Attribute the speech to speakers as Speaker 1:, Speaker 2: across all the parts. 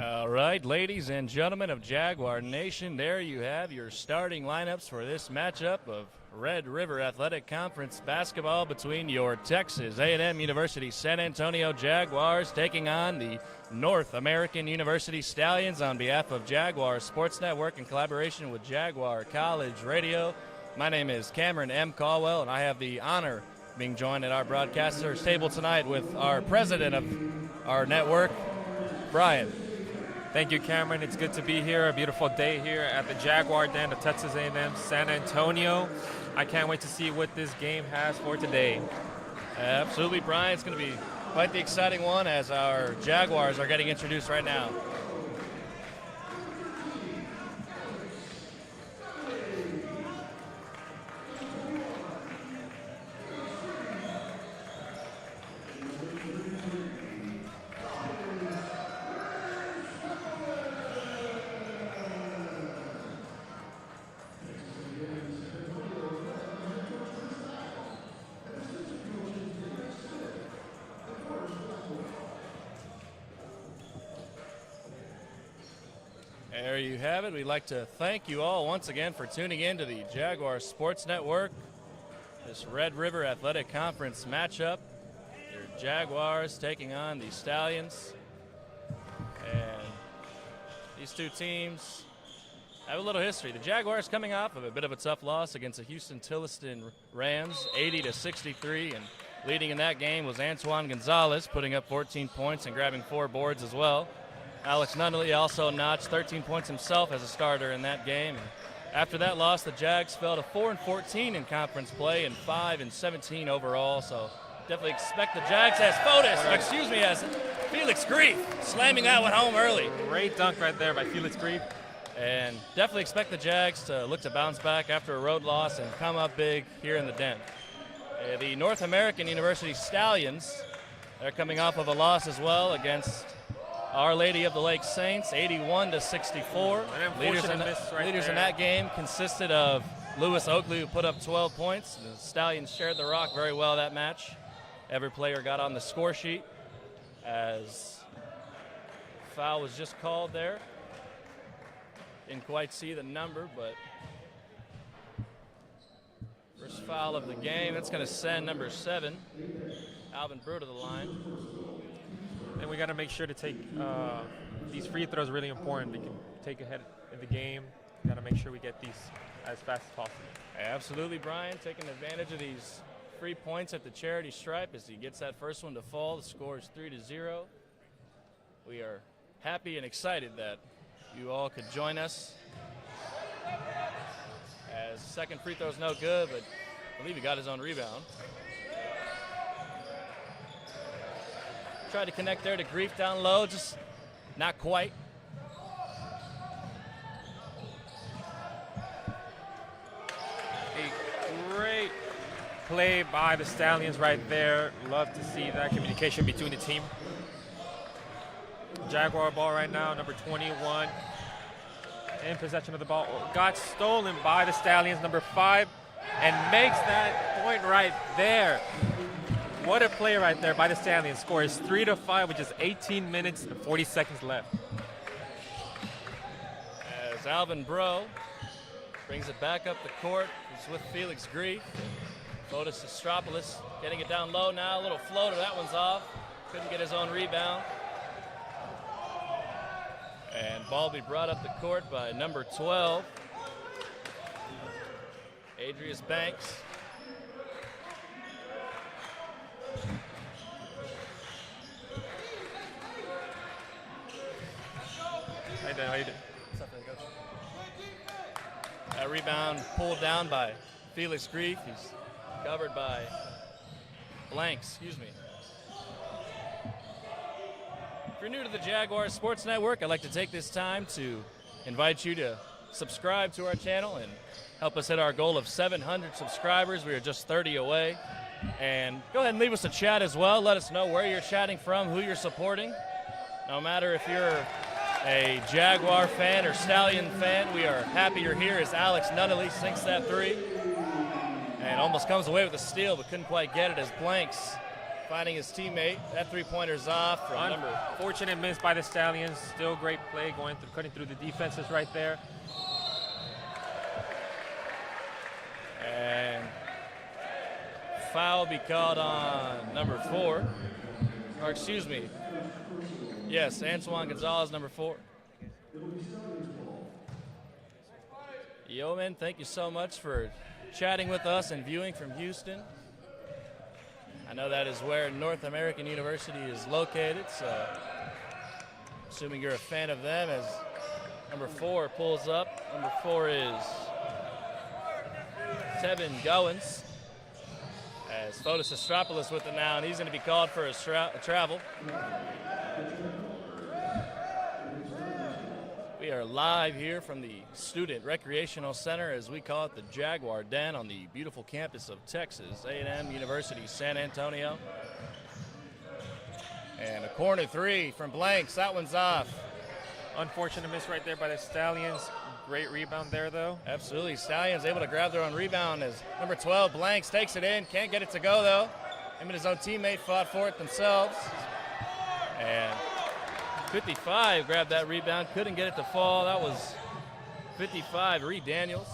Speaker 1: All right, ladies and gentlemen of Jaguar Nation, there you have your starting lineups for this matchup of Red River Athletic Conference basketball between your Texas A&M University San Antonio Jaguars taking on the North American University Stallions on behalf of Jaguar Sports Network in collaboration with Jaguar College Radio. My name is Cameron M. Caldwell, and I have the honor of being joined at our broadcasters table tonight with our president of our network, Brian.
Speaker 2: Thank you, Cameron. It's good to be here. A beautiful day here at the Jaguar Den of Texas A&M San Antonio. I can't wait to see what this game has for today.
Speaker 1: Absolutely, Brian. It's going to be quite the exciting one as our Jaguars are getting introduced right now. There you have it. We'd like to thank you all once again for tuning in to the Jaguar Sports Network. This Red River Athletic Conference matchup. Your Jaguars taking on the Stallions. And these two teams have a little history. The Jaguars coming off of a bit of a tough loss against the Houston-Tilliston Rams, 80-63, and leading in that game was Antoine Gonzalez, putting up 14 points and grabbing 4 boards as well. Alex Nunnally also notched 13 points himself as a starter in that game. And after that loss, the Jags fell to 4-14 in conference play and 5-17 overall. So definitely expect the Jags as Felix Grief slamming that one home early.
Speaker 2: Great dunk right there by Felix Grief.
Speaker 1: And definitely expect the Jags to look to bounce back after a road loss and come up big here in the Den. The North American University Stallions, they're coming off of a loss as well against Our Lady of the Lake Saints, 81-64. Leaders in that game consisted of Lewis Oakley, who put up 12 points. The Stallions shared the rock very well that match. Every player got on the score sheet as foul was just called there. Didn't quite see the number, but first foul of the game. That's going to send number 7, Alvin Brew, to the line.
Speaker 2: And we got to make sure to take these free throws. Really important. We can take ahead in the game. We got to make sure we get these as fast as possible.
Speaker 1: Absolutely, Brian, taking advantage of these free points at the charity stripe as he gets that first one to fall. The score is 3-0. We are happy and excited that you all could join us. As second free throw's no good, but I believe he got his own rebound. Tried to connect there to Grief down low, just not quite.
Speaker 2: A great play by the Stallions right there. Love to see that communication between the team. Jaguar ball right now, number 21 in possession of the ball. Got stolen by the Stallions, number 5, and makes that point right there. What a play right there by the Stallions. Score is 3-5 with just 18 minutes and 40 seconds left.
Speaker 1: As Alvin Brew brings it back up the court, he's with Felix Grief. Fotis Estropoulos getting it down low now. A little floater, that one's off. Couldn't get his own rebound. And ball be brought up the court by number 12, Adrius Banks.
Speaker 2: How you doing?
Speaker 1: That rebound pulled down by Felix Grief. He's covered by Blanks, If you're new to the Jaguars Sports Network, I'd like to take this time to invite you to subscribe to our channel and help us hit our goal of 700 subscribers. We are just 30 away. And go ahead and leave us a chat as well. Let us know where you're chatting from, who you're supporting. No matter if you're a Jaguar fan or Stallion fan, we are happy you're here as Alex Nunnally sinks that 3. And almost comes away with a steal, but couldn't quite get it as Blanks finding his teammate. That three-pointer's off from number.
Speaker 2: Unfortunate miss by the Stallions. Still great play going through, cutting through the defenses right there.
Speaker 1: And foul be called on number 4. Or excuse me. Yes, Antoine Gonzalez, number 4. Yeoman, thank you so much for chatting with us and viewing from Houston. I know that is where North American University is located, so assuming you're a fan of them as number 4 pulls up. Number 4 is Tevin Goins. As Fotis Astropoulos with it now, and he's going to be called for a travel. We are live here from the Student Recreational Center, as we call it, the Jaguar Den on the beautiful campus of Texas A&M University, San Antonio. And a corner 3 from Blanks. That one's off.
Speaker 2: Unfortunate miss right there by the Stallions. Great rebound there, though.
Speaker 1: Absolutely. Stallions able to grab their own rebound as number 12, Blanks, takes it in. Can't get it to go, though. Him and his own teammate fought for it themselves. And 55 grabbed that rebound. Couldn't get it to fall. That was 55, Reed Daniels.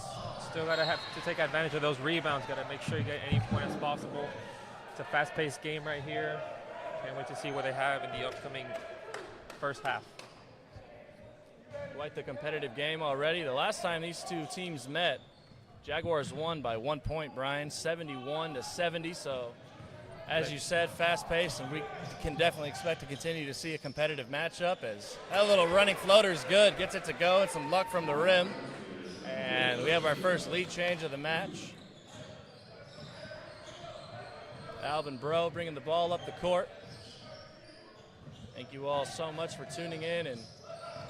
Speaker 2: Still got to have to take advantage of those rebounds. Got to make sure you get any points possible. It's a fast-paced game right here. Can't wait to see what they have in the upcoming first half.
Speaker 1: Quite the competitive game already. The last time these two teams met, Jaguars won by 1 point, Brian, 71-70. So, as you said, fast-paced, and we can definitely expect to continue to see a competitive matchup. As that little running floater is good, gets it to go, and some luck from the rim. And we have our first lead change of the match. Alvin Bro bringing the ball up the court. Thank you all so much for tuning in and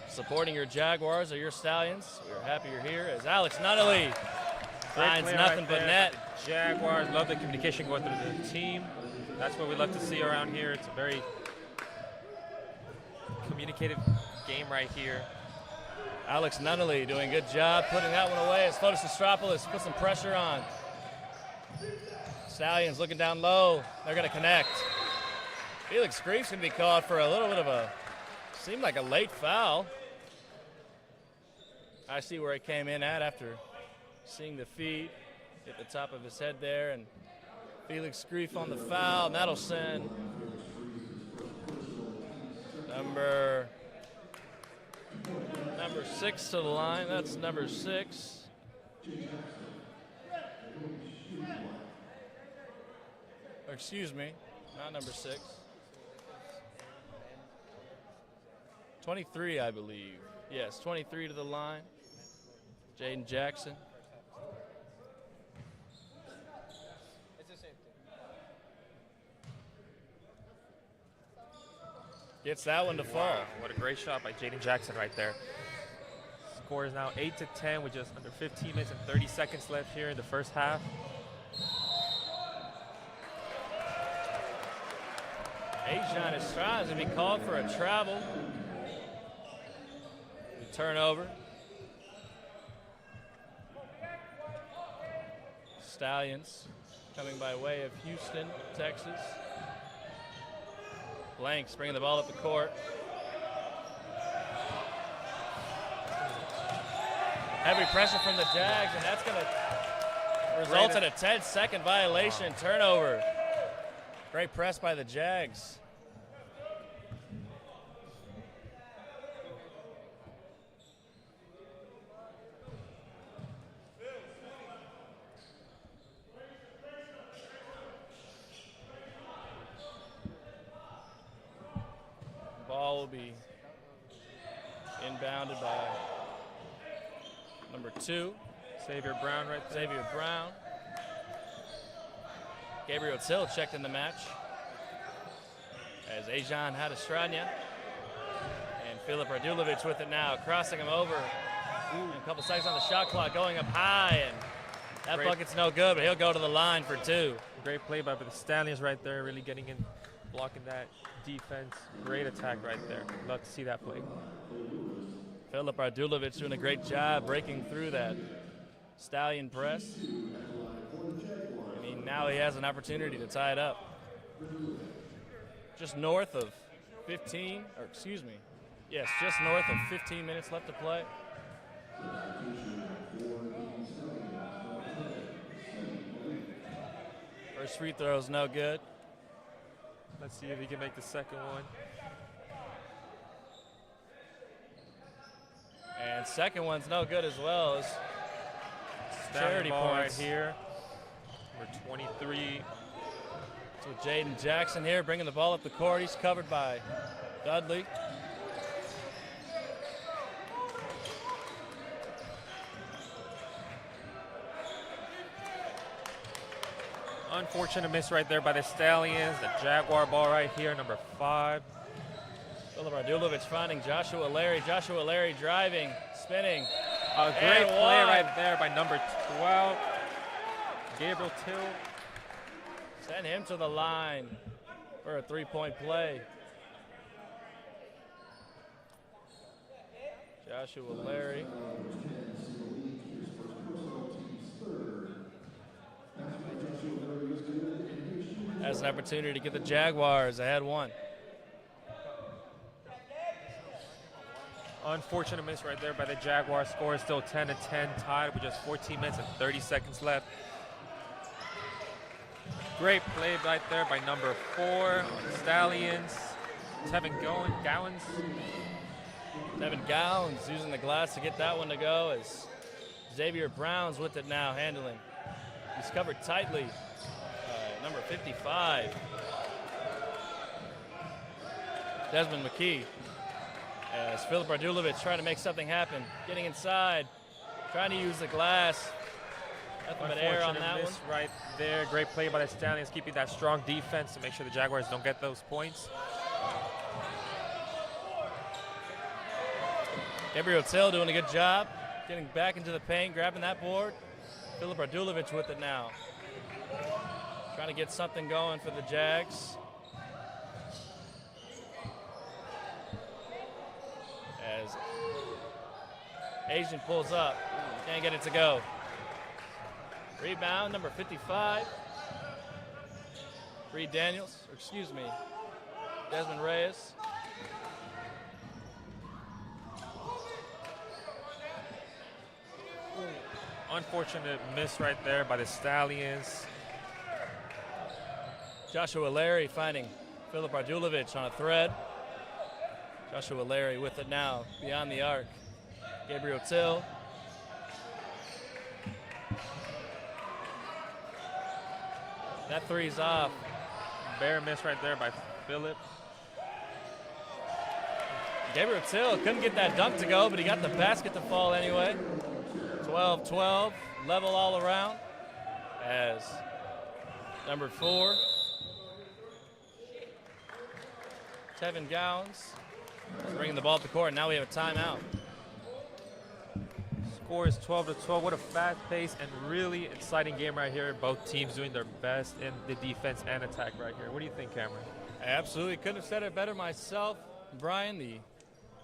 Speaker 1: supporting your Jaguars or your Stallions. We're happy you're here. As Alex Nunnally finds nothing but net.
Speaker 2: Jaguars love the communication going through the team. That's what we love to see around here. It's a very communicative game right here.
Speaker 1: Alex Nunnally doing a good job putting that one away as Fotis Astropoulos puts some pressure on. Stallions looking down low. They're going to connect. Felix Grief's going to be called for a little bit of a, seemed like a late foul. I see where he came in at after seeing the feed. Hit the top of his head there, and Felix Grief on the foul, and that'll send number 6 to the line. That's number 6. Or excuse me, not number 6. 23, I believe. Yes, 23 to the line. Jaden Jackson.
Speaker 3: It's the same thing.
Speaker 1: Gets that one to fall.
Speaker 2: Wow, what a great shot by Jaden Jackson right there. Score is now 8-10 with just under 15 minutes and 30 seconds left here in the first half.
Speaker 1: Ajon Estrada is going to be called for a travel. Turnover. Stallions coming by way of Houston, Texas. Blanks bringing the ball up the court. Heavy pressure from the Jags, and that's going to result in a 10-second violation. Turnover. Great press by the Jags. Ball will be inbounded by number 2.
Speaker 2: Xavier Brown right there.
Speaker 1: Xavier Brown. Gabriel Till checked in the match. As Ajon Hadestranya and Filip Radulovic with it now, crossing him over. And a couple seconds on the shot clock, going up high, and that bucket's no good, but he'll go to the line for 2.
Speaker 2: Great play by the Stallions right there, really getting in, blocking that defense. Great attack right there. Love to see that play.
Speaker 1: Filip Radulovic doing a great job breaking through that Stallion press. And now he has an opportunity to tie it up. just north of 15, or excuse me, yes, just north of 15 minutes left to play. First free throw is no good.
Speaker 2: Let's see if he can make the second one.
Speaker 1: And second one's no good as well. As charity
Speaker 2: Ball
Speaker 1: points
Speaker 2: right here. Number 23.
Speaker 1: So Jaden Jackson here bringing the ball up the court. He's covered by Dudley.
Speaker 2: Unfortunate miss right there by the Stallions. The Jaguar ball right here, number 5.
Speaker 1: Filip Radulovic finding Joshua Larry. Joshua Larry driving, spinning.
Speaker 2: A great play right there by number 12, Gabriel Till.
Speaker 1: Send him to the line for a three-point play. Joshua Larry. Has an opportunity to get the Jaguars ahead 1.
Speaker 2: Unfortunate miss right there by the Jaguars. Score is still 10-10, tied with just 14 minutes and 30 seconds left. Great play right there by number 4, Stallions. Tevin Gowans.
Speaker 1: Tevin Gowans using the glass to get that one to go as Xavier Brown's with it now, handling. He's covered tightly. Number 55, Desmond McKee. As Filip Radulovic trying to make something happen, getting inside, trying to use the glass. Nothing but air on that one.
Speaker 2: Right there, great play by the Stallions, keeping that strong defense to make sure the Jaguars don't get those points.
Speaker 1: Gabriel Till doing a good job, getting back into the paint, grabbing that board. Filip Radulovic with it now. Trying to get something going for the Jags. As Asian pulls up, can't get it to go. Rebound, number 55. Reed Daniels, or excuse me, Desmond Reyes.
Speaker 2: Unfortunate miss right there by the Stallions.
Speaker 1: Joshua Larry finding Filip Radulovic on a thread. Joshua Larry with it now, beyond the arc. Gabriel Till. That three's off.
Speaker 2: Bare miss right there by Phillip.
Speaker 1: Gabriel Till couldn't get that dunk to go, but he got the basket to fall anyway. 12-12, level all around. As number 4, Tevin Gowans is bringing the ball up the court. Now we have a timeout.
Speaker 2: Score is 12-12. What a fast-paced and really exciting game right here. Both teams doing their best in the defense and attack right here. What do you think, Cameron?
Speaker 1: I absolutely couldn't have said it better myself, Brian. The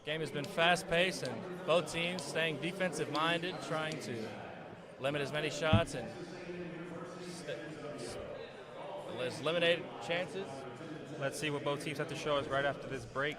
Speaker 1: game has been fast-paced and both teams staying defensive-minded, trying to limit as many shots and eliminate chances.
Speaker 2: Let's see what both teams have to show us right after this break.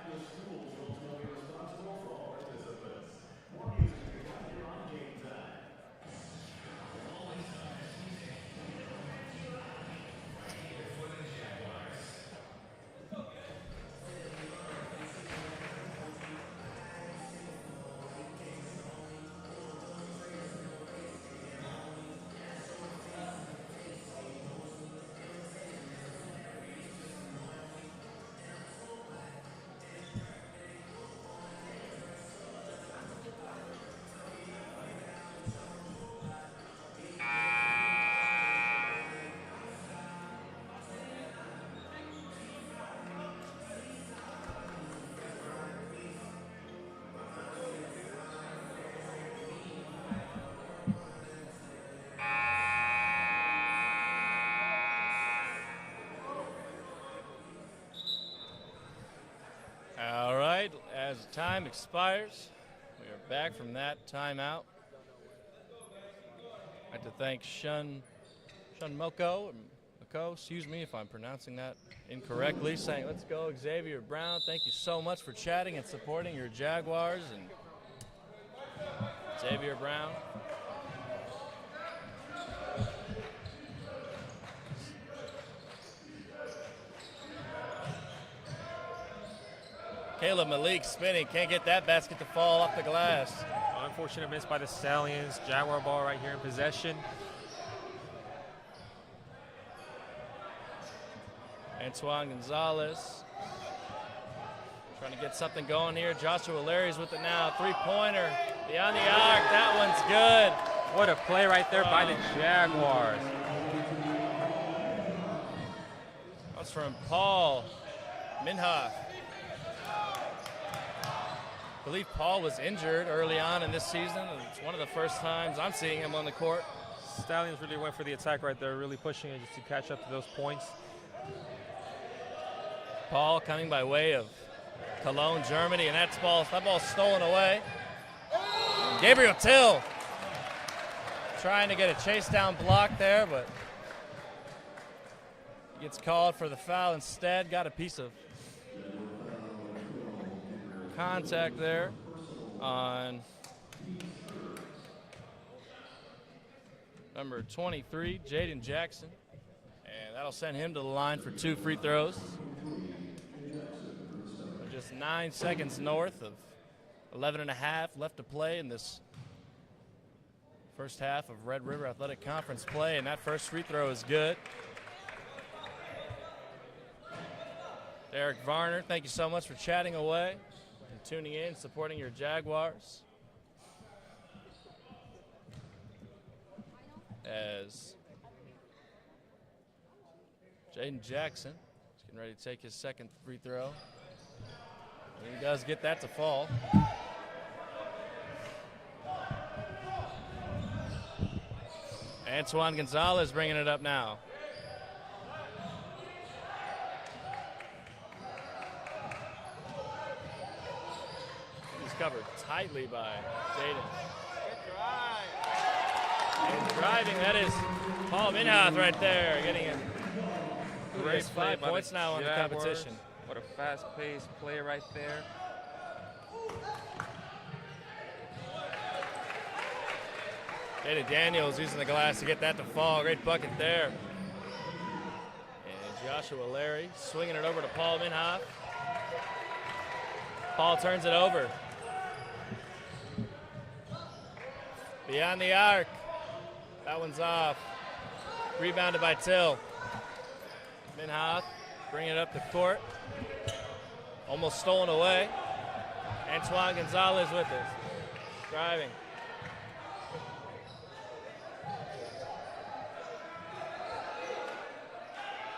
Speaker 1: All right, as time expires, we are back from that timeout. I'd like to thank Shun Moko and Marco, excuse me if I'm pronouncing that incorrectly, saying, let's go, Xavier Brown. Thank you so much for chatting and supporting your Jaguars. And Xavier Brown. Caleb Malik spinning, can't get that basket to fall off the glass.
Speaker 2: Unfortunate miss by the Stallions. Jaguar ball right here in possession.
Speaker 1: Antoine Gonzalez trying to get something going here. Joshua Larry's with it now. Three-pointer beyond the arc. That one's good.
Speaker 2: What a play right there by the Jaguars.
Speaker 1: That's from Paul Minhoff. I believe Paul was injured early on in this season. It's one of the first times I'm seeing him on the court.
Speaker 2: Stallions really went for the attack right there, really pushing it just to catch up to those points.
Speaker 1: Paul coming by way of Cologne, Germany, and that ball's stolen away. Gabriel Till trying to get a chase down block there, but he gets called for the foul instead. Got a piece of contact there on number 23, Jaden Jackson, and that'll send him to the line for 2 free throws. Just 9 seconds north of 11 and a half left to play in this first half of Red River Athletic Conference play, and that first free throw is good. Derek Varner, thank you so much for chatting away and tuning in, supporting your Jaguars. As Jaden Jackson is getting ready to take his second free throw. And he does get that to fall. Antoine Gonzalez bringing it up now. He's covered tightly by Jaden. And driving, that is Paul Minhoff right there, getting it.
Speaker 2: Great
Speaker 1: 5 points now on the competition.
Speaker 2: What a fast-paced play right there.
Speaker 1: Jaden Daniels using the glass to get that to fall. Great bucket there. And Joshua Larry swinging it over to Paul Minhoff. Paul turns it over. Beyond the arc. That one's off. Rebounded by Till. Minhoff bringing it up the court. Almost stolen away. Antoine Gonzalez with it. Driving.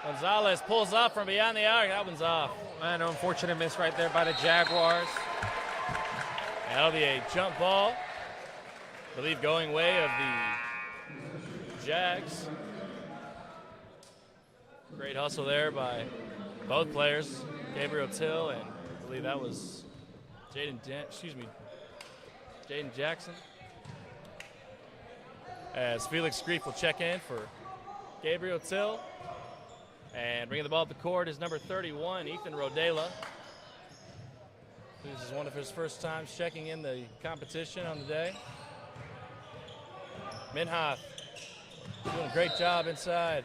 Speaker 1: Gonzalez pulls up from beyond the arc. That one's off.
Speaker 2: Man, an unfortunate miss right there by the Jaguars.
Speaker 1: That'll be a jump ball. I believe going way of the Jags. Great hustle there by both players, Gabriel Till, and I believe that was Jaden Jackson. As Felix Grief will check in for Gabriel Till. And bringing the ball up the court is number 31, Ethan Rodela. This is one of his first times checking in the competition on the day. Minhoff doing a great job inside.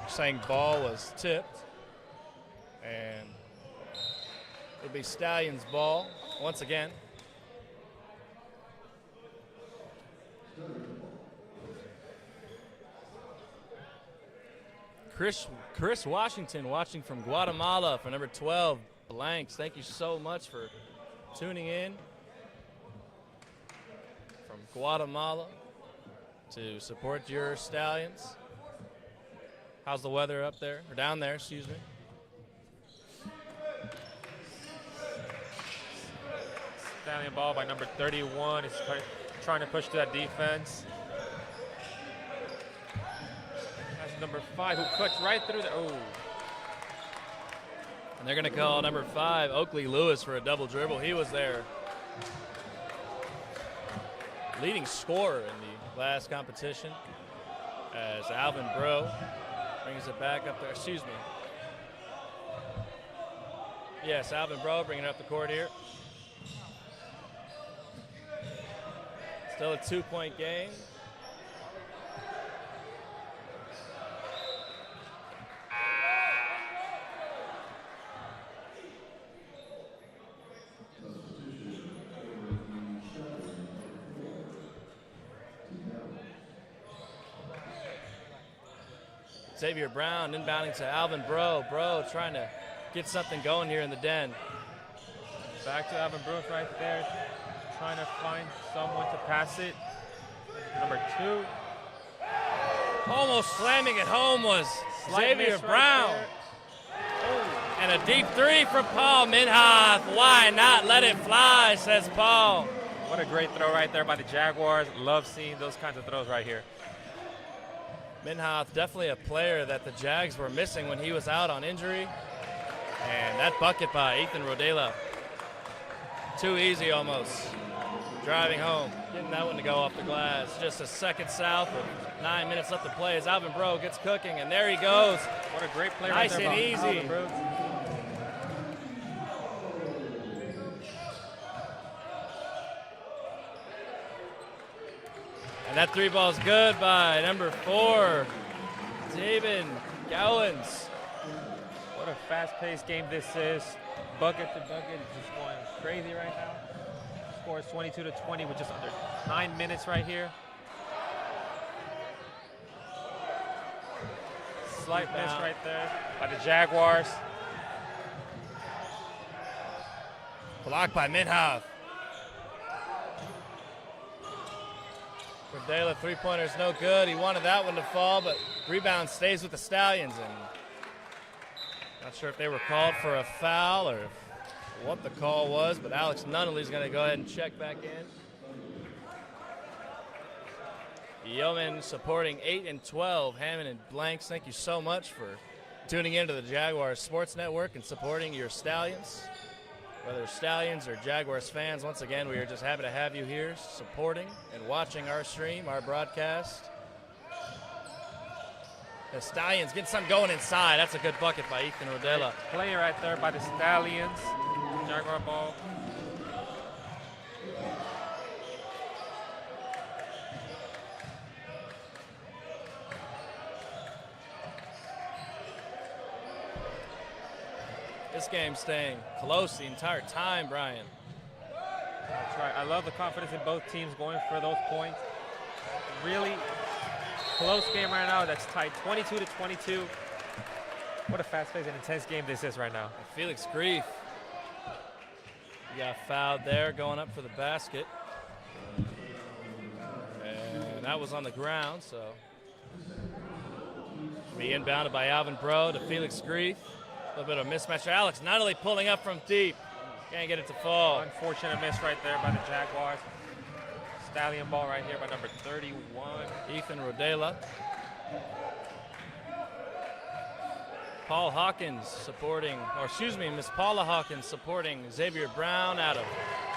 Speaker 1: Saying ball was tipped, and it'll be Stallions ball once again. Chris Washington watching from Guatemala for number 12, Blanks. Thank you so much for tuning in from Guatemala to support your Stallions. How's the weather up there, or down there, excuse me?
Speaker 2: Stallion ball by number 31. He's trying to push to that defense. That's number 5 who cuts right through the,
Speaker 1: And they're going to call number 5, Oakley Lewis, for a double dribble. He was their leading scorer in the last competition, as Alvin Bro brings it back up there. Excuse me. Yes, Alvin Bro bringing it up the court here. Still a 2-point game. Xavier Brown inbounding to Alvin Bro. Bro trying to get something going here in the den.
Speaker 2: Back to Alvin Bro right there, trying to find someone to pass it. Number 2.
Speaker 1: Almost slamming it home was Xavier Brown. And a deep 3 from Paul Minhoff. Why not let it fly, says Paul.
Speaker 2: What a great throw right there by the Jaguars. Love seeing those kinds of throws right here.
Speaker 1: Minhoff, definitely a player that the Jags were missing when he was out on injury. And that bucket by Ethan Rodela. Too easy almost. Driving home, getting that one to go off the glass. Just a second south with 9 minutes left to play as Alvin Bro gets cooking, and there he goes.
Speaker 2: What a great play
Speaker 1: nice
Speaker 2: right there.
Speaker 1: Nice and easy. And that 3 ball is good by number 4, David Gowans.
Speaker 2: What a fast-paced game this is. Bucket to bucket, just going crazy right now. Scores 22-20 with just under 9 minutes right here. Slight miss right there by the Jaguars.
Speaker 1: Blocked by Minhoff. Rodela, 3-pointer's no good. He wanted that one to fall, but rebound stays with the Stallions. And not sure if they were called for a foul or what the call was, but Alex Nunnally's going to go ahead and check back in. Yeoman supporting 8 and 12. Hammond and Blanks, thank you so much for tuning into the Jaguars Sports Network and supporting your Stallions. Whether Stallions or Jaguars fans, once again, we are just happy to have you here supporting and watching our stream, our broadcast. The Stallions getting something going inside. That's a good bucket by Ethan Rodela.
Speaker 2: Play right there by the Stallions. Jaguar ball.
Speaker 1: This game staying close the entire time, Brian.
Speaker 2: That's right. I love the confidence in both teams going for those points. Really close game right now. That's tied 22-22. What a fast-paced and intense game this is right now.
Speaker 1: And Felix Grief. He got fouled there going up for the basket. And that was on the ground, so. Be inbounded by Alvin Bro to Felix Grief. A little bit of a mismatch. Alex Nunnally pulling up from deep. Can't get it to fall.
Speaker 2: Unfortunate miss right there by the Jaguars. Stallion ball right here by number 31.
Speaker 1: Ethan Rodela. Paul Hawkins supporting, or excuse me, Miss Paula Hawkins supporting Xavier Brown out of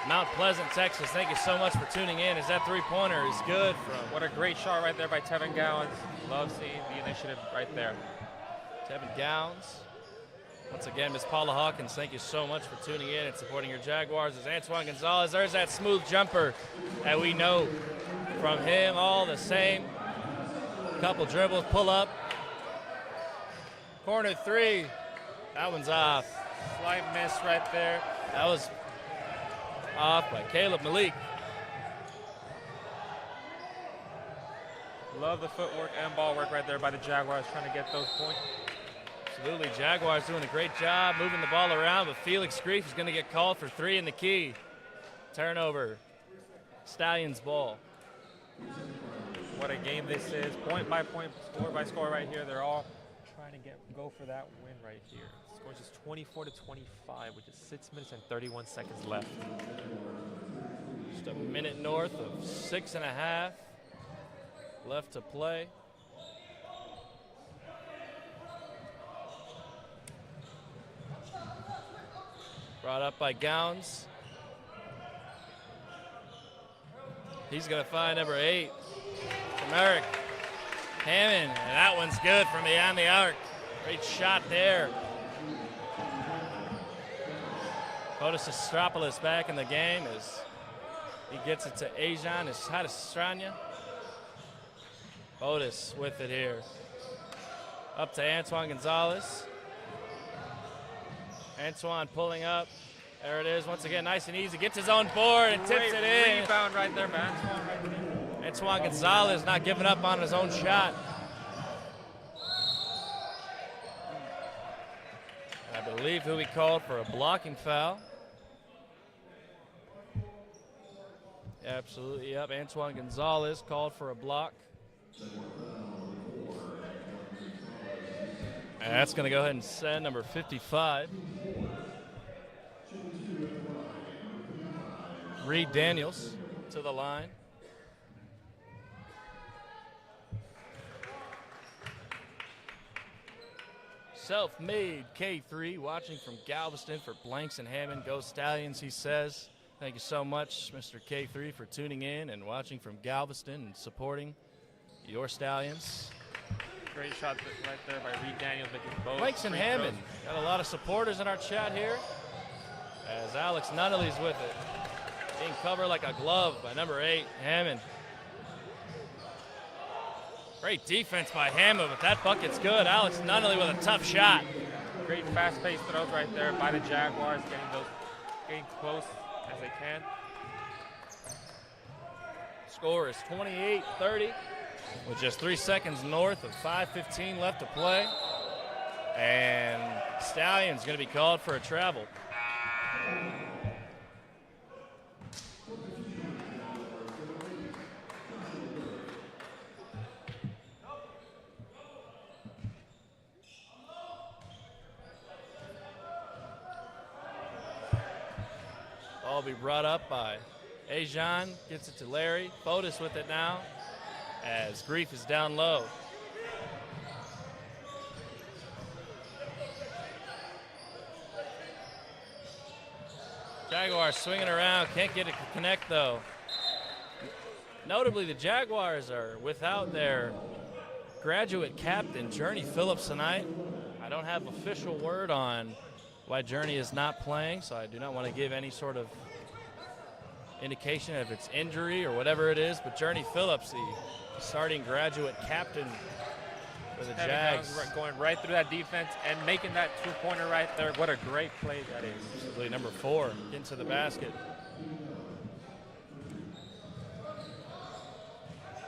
Speaker 1: Mount Pleasant, Texas. Thank you so much for tuning in. As that 3-pointer is good from.
Speaker 2: What a great shot right there by Tevin Gowans. Love seeing the initiative right there.
Speaker 1: Tevin Gowans. Once again, Miss Paula Hawkins, thank you so much for tuning in and supporting your Jaguars. As Antoine Gonzalez, there's that smooth jumper that we know from him, all the same. Couple dribbles, pull up. Corner 3, that one's off.
Speaker 2: Slight miss right there.
Speaker 1: That was off by Caleb Malik.
Speaker 2: Love the footwork and ball work right there by the Jaguars trying to get those points.
Speaker 1: Absolutely, Jaguars doing a great job moving the ball around, but Felix Grief is going to get called for 3 in the key. Turnover, Stallions ball.
Speaker 2: What a game this is. Point by point, score by score right here. They're all trying to go for that win right here. The score is just 24-25, which is 6 minutes and 31 seconds left.
Speaker 1: Just a minute north of 6.5 left to play. Brought up by Gowns. He's going to find number 8 from Eric Hammond, and that one's good from beyond the arc. Great shot there. Fotis Astropoulos back in the game as he gets it to Ajan Hadastranya. Fotis with it here. Up to Antoine Gonzalez. Antoine pulling up. There it is once again, nice and easy. Gets his own board and tips it in.
Speaker 2: Rebound right there, man. Antoine right there.
Speaker 1: Antoine Gonzalez not giving up on his own shot. I believe he'll be called for a blocking foul. Absolutely, yep. Antoine Gonzalez called for a block. And that's going to go ahead and send number 55. Reed Daniels to the line. Self-made K3 watching from Galveston for Blanks and Hammond. Go Stallions, he says. Thank you so much, Mr. K3, for tuning in and watching from Galveston and supporting your Stallions.
Speaker 2: Great shot right there by Reed Daniels, making both.
Speaker 1: Blanks and Hammond. Got a lot of supporters in our chat here as Alex Nunnally's with it. Being covered like a glove by number 8, Hammond. Great defense by Hammond, but that bucket's good. Alex Nunnally with a tough shot.
Speaker 2: Great fast-paced throws right there by the Jaguars, getting close as they can.
Speaker 1: Score is 28-30 with just 3 seconds north of 5:15 left to play. And Stallion's going to be called for a travel. Ball will be brought up by Ajan, gets it to Larry. Fotis with it now as Grief is down low. Jaguars swinging around, can't get it to connect though. Notably, the Jaguars are without their graduate captain, Journey Phillips, tonight. I don't have official word on why Journey is not playing, so I do not want to give any sort of indication if it's injury or whatever it is, but Journey Phillips, the starting graduate captain for the Jags.
Speaker 2: Going right through that defense and making that two-pointer right there. What a great play that is.
Speaker 1: Absolutely, number 4 into the basket.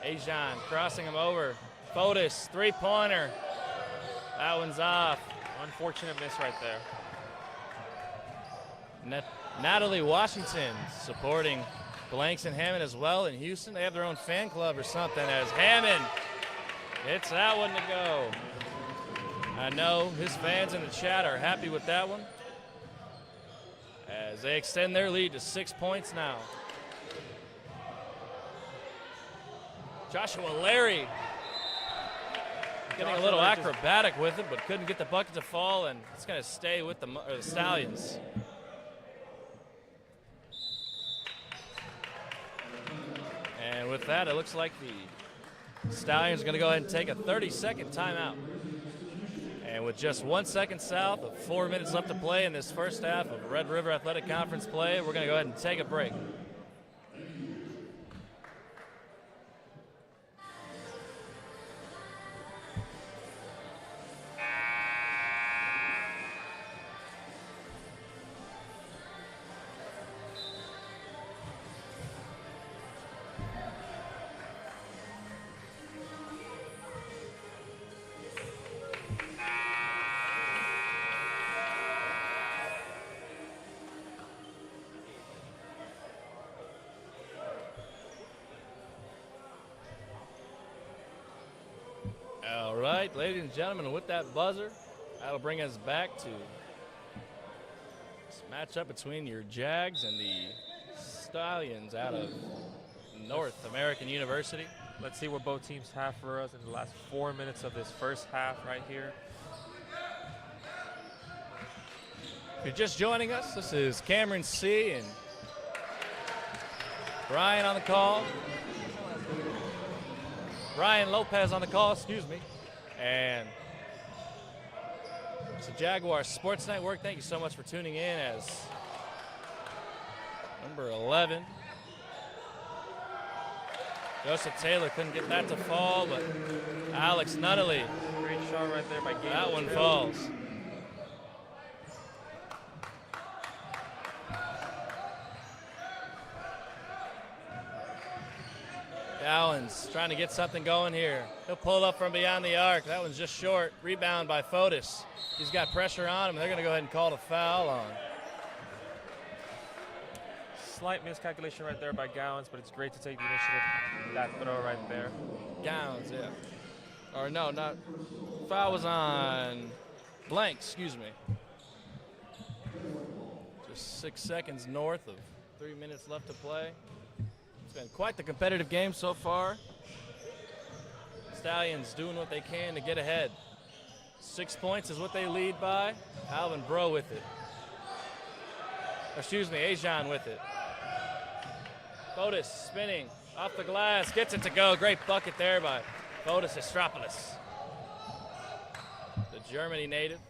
Speaker 1: Ajan crossing him over. Fotis, three-pointer. That one's off.
Speaker 2: Unfortunate miss right there.
Speaker 1: Natalie Washington supporting Blanks and Hammond as well in Houston. They have their own fan club or something as Hammond hits that one to go. I know his fans in the chat are happy with that one as they extend their lead to 6 points now. Joshua Larry getting a little acrobatic with it, but couldn't get the bucket to fall, and it's going to stay with the Stallions. And with that, it looks like the Stallions are going to go ahead and take a 30-second timeout. And with just 1 second south of 4 minutes left to play in this first half of Red River Athletic Conference play, we're going to go ahead and take a break. All right, ladies and gentlemen, with that buzzer, that'll bring us back to this matchup between your Jags and the Stallions out of North American University.
Speaker 2: Let's see what both teams have for us in the last 4 minutes of this first half right here.
Speaker 1: If you're just joining us, this is Cameron C. and Ryan on the call. Ryan Lopez on the call, excuse me. And it's the Jaguars Sports Network. Thank you so much for tuning in as number 11. Joseph Taylor couldn't get that to fall, but Alex Nunnally.
Speaker 2: Great shot right there by Gabe.
Speaker 1: That one falls. Gowans trying to get something going here. He'll pull up from beyond the arc. That one's just short. Rebound by Fotis. He's got pressure on him. They're going to go ahead and call a foul on.
Speaker 2: Slight miscalculation right there by Gowans, but it's great to take the initiative. That throw right there.
Speaker 1: Gowans, yeah. Or no, not. Foul was on Blank, excuse me. Just 6 seconds north of 3 minutes left to play. It's been quite the competitive game so far. Stallions doing what they can to get ahead. 6 points is what they lead by. Alvin Bro with it. Excuse me, Ajon with it. Fotis spinning off the glass, gets it to go. Great bucket there by Fotis Estropoulos, the Germany native.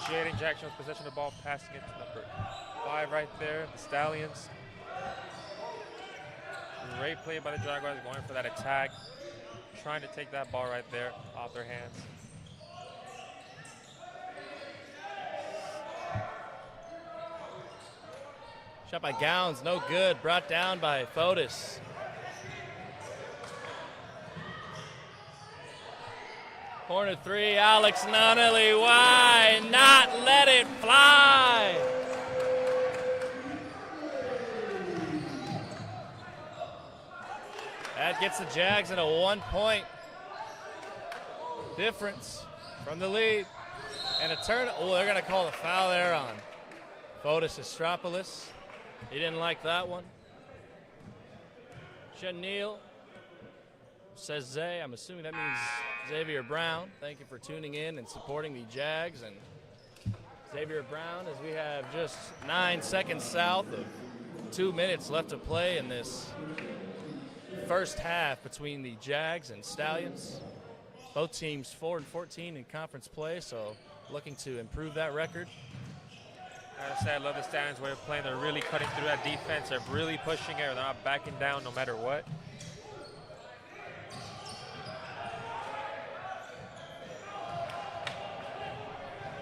Speaker 2: Jaden Jackson with possession of the ball, passing it to number 5 right there, the Stallions. Great play by the Jaguars, going for that attack, trying to take that ball right there off their hands.
Speaker 1: Shot by Gowns, no good. Brought down by Fotis. Corner 3, Alex Nunnally. Why not let it fly? That gets the Jags at a 1-point difference from the lead. And a turn. Oh, they're going to call the foul there on Fotis Estropoulos. He didn't like that one. Chenille says Zay. I'm assuming that means Xavier Brown. Thank you for tuning in and supporting the Jags. And Xavier Brown, as we have just 9 seconds south of 2 minutes left to play in this first half between the Jags and Stallions. Both teams 4-14 in conference play, so looking to improve that record.
Speaker 2: As I said, I love the Stallions way of playing. They're really cutting through that defense. They're really pushing it. They're not backing down no matter what.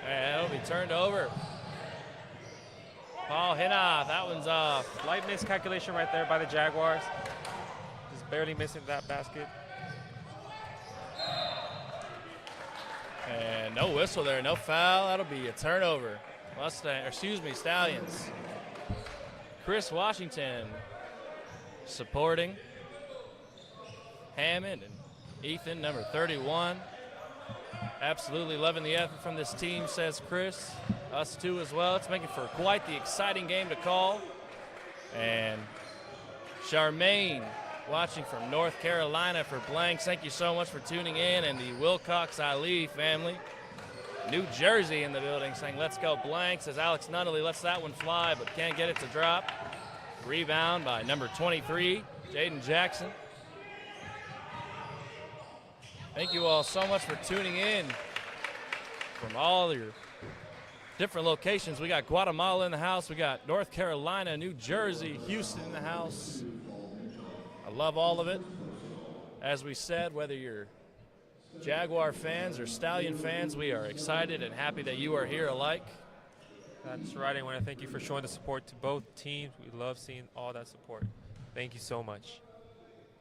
Speaker 1: And it'll be turned over. Paul Hinoff, that one's off.
Speaker 2: Slight miscalculation right there by the Jaguars. Just barely missing that basket.
Speaker 1: And no whistle there, no foul. That'll be a turnover. Stallions. Chris Washington supporting Hammond and Ethan, number 31. Absolutely loving the effort from this team, says Chris. Us too as well. It's making for quite the exciting game to call. And Charmaine watching from North Carolina for Blanks. Thank you so much for tuning in. And the Wilcox Ali family. New Jersey in the building saying, let's go Blanks, as Alex Nunnally lets that one fly but can't get it to drop. Rebound by number 23, Jaden Jackson. Thank you all so much for tuning in from all your different locations. We got Guatemala in the house. We got North Carolina, New Jersey, Houston in the house. I love all of it. As we said, whether you're Jaguar fans or Stallion fans, we are excited and happy that you are here alike.
Speaker 2: That's right. I want to thank you for showing the support to both teams. We love seeing all that support. Thank you so much.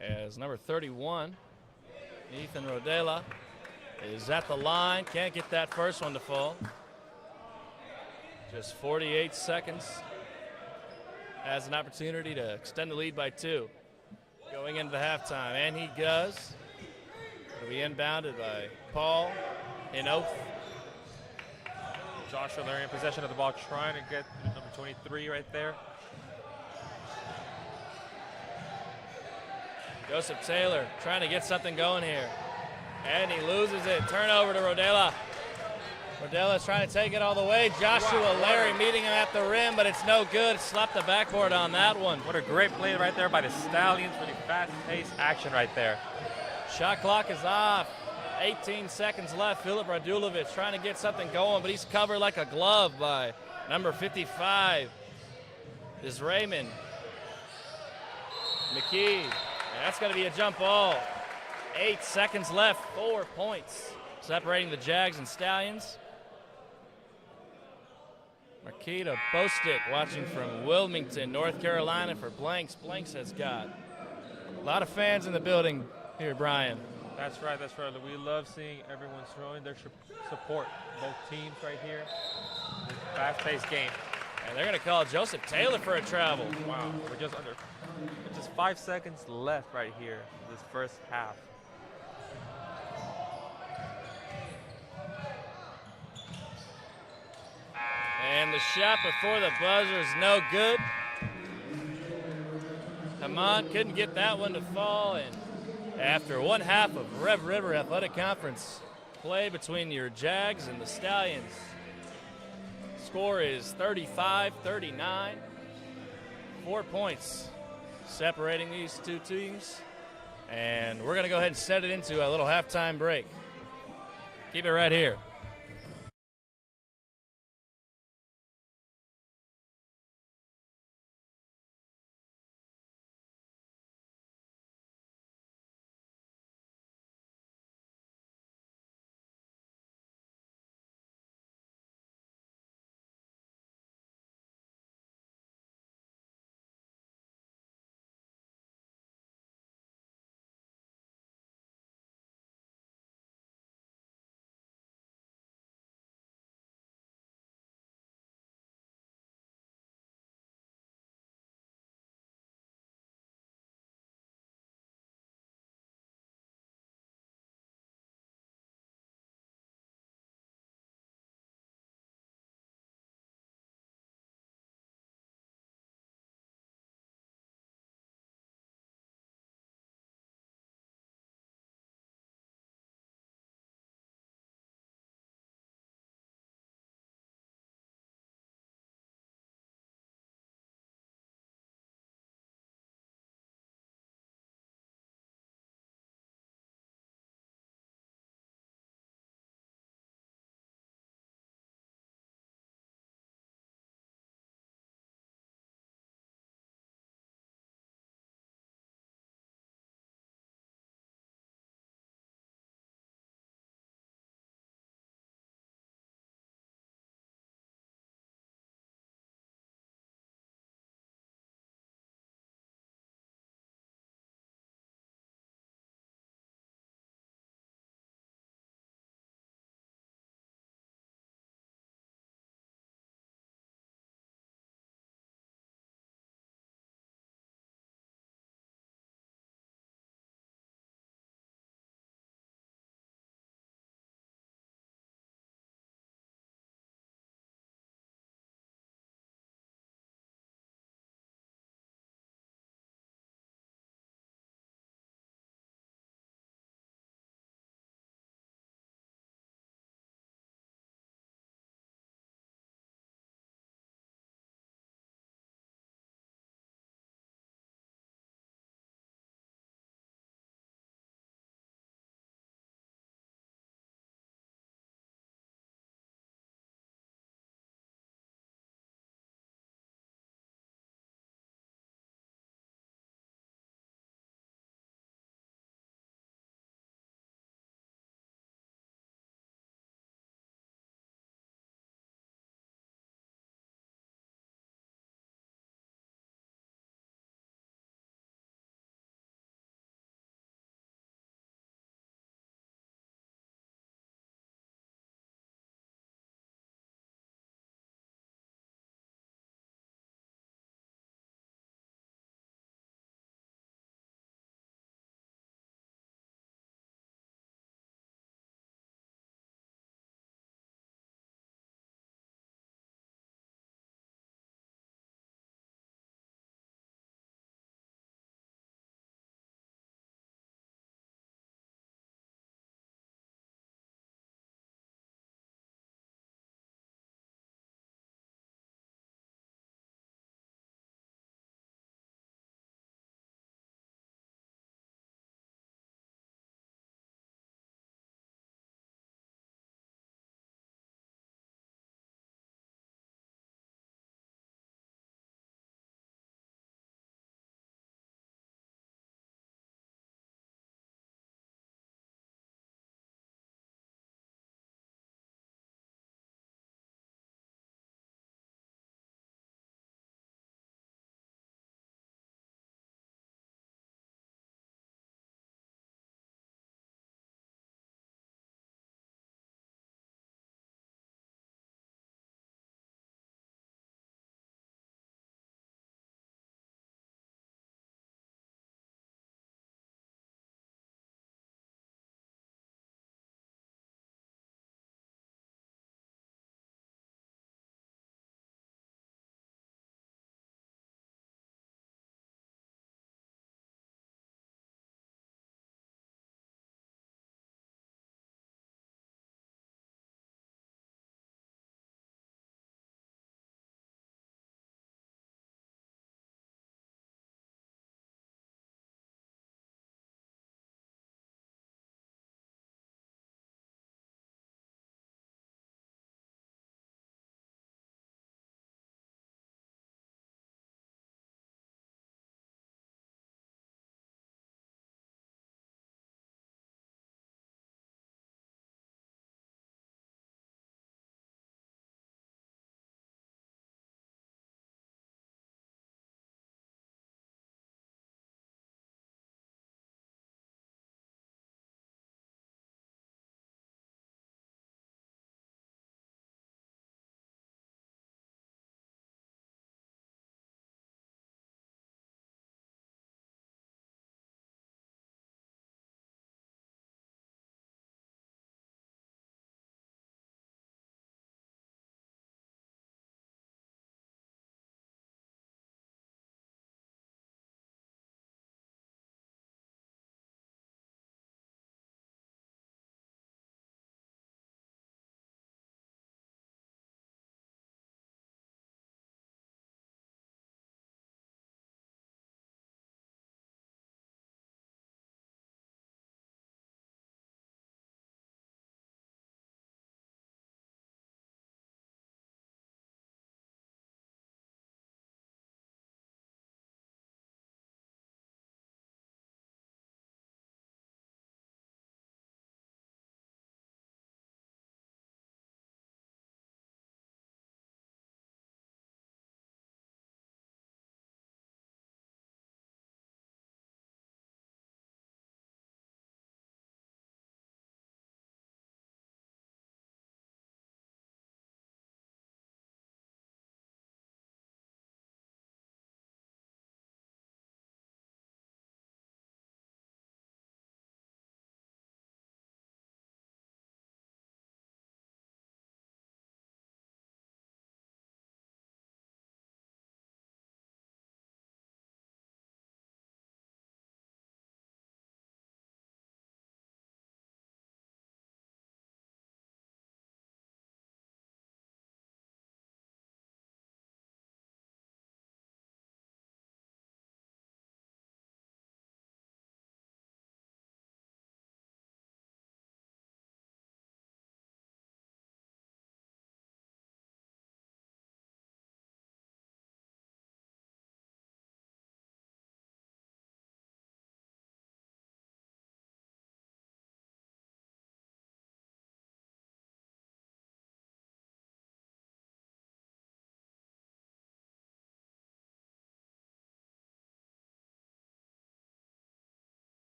Speaker 1: As number 31, Ethan Rodela, is at the line. Can't get that first one to fall. Just 48 seconds. Has an opportunity to extend the lead by 2. Going into the halftime, and he does. It'll be inbounded by Paul Hinoff.
Speaker 2: Joshua Larry in possession of the ball, trying to get number 23 right there.
Speaker 1: Joseph Taylor trying to get something going here. And he loses it. Turnover to Rodela. Rodela's trying to take it all the way. Joshua Larry meeting him at the rim, but it's no good. Slapped the backboard on that one.
Speaker 2: What a great play right there by the Stallions. Really fast-paced action right there.
Speaker 1: Shot clock is off. 18 seconds left. Filip Radulovic trying to get something going, but he's covered like a glove by number 55 is Raymond. McKee. And that's going to be a jump ball. 8 seconds left. 4 points separating the Jags and Stallions. Marquita Bostick watching from Wilmington, North Carolina for Blanks. Blanks has got a lot of fans in the building here, Brian.
Speaker 2: That's right, that's right. We love seeing everyone showing their support. Both teams right here. Fast-paced game.
Speaker 1: And they're going to call Joseph Taylor for a travel.
Speaker 2: Wow, we're just 5 seconds left right here in this first half.
Speaker 1: And the shot before the buzzer is no good. Hamad couldn't get that one to fall. And after one half of Rev River Athletic Conference play between your Jags and the Stallions, score is 35-39. 4 points separating these two teams. And we're going to go ahead and set it into a little halftime break. Keep it right here.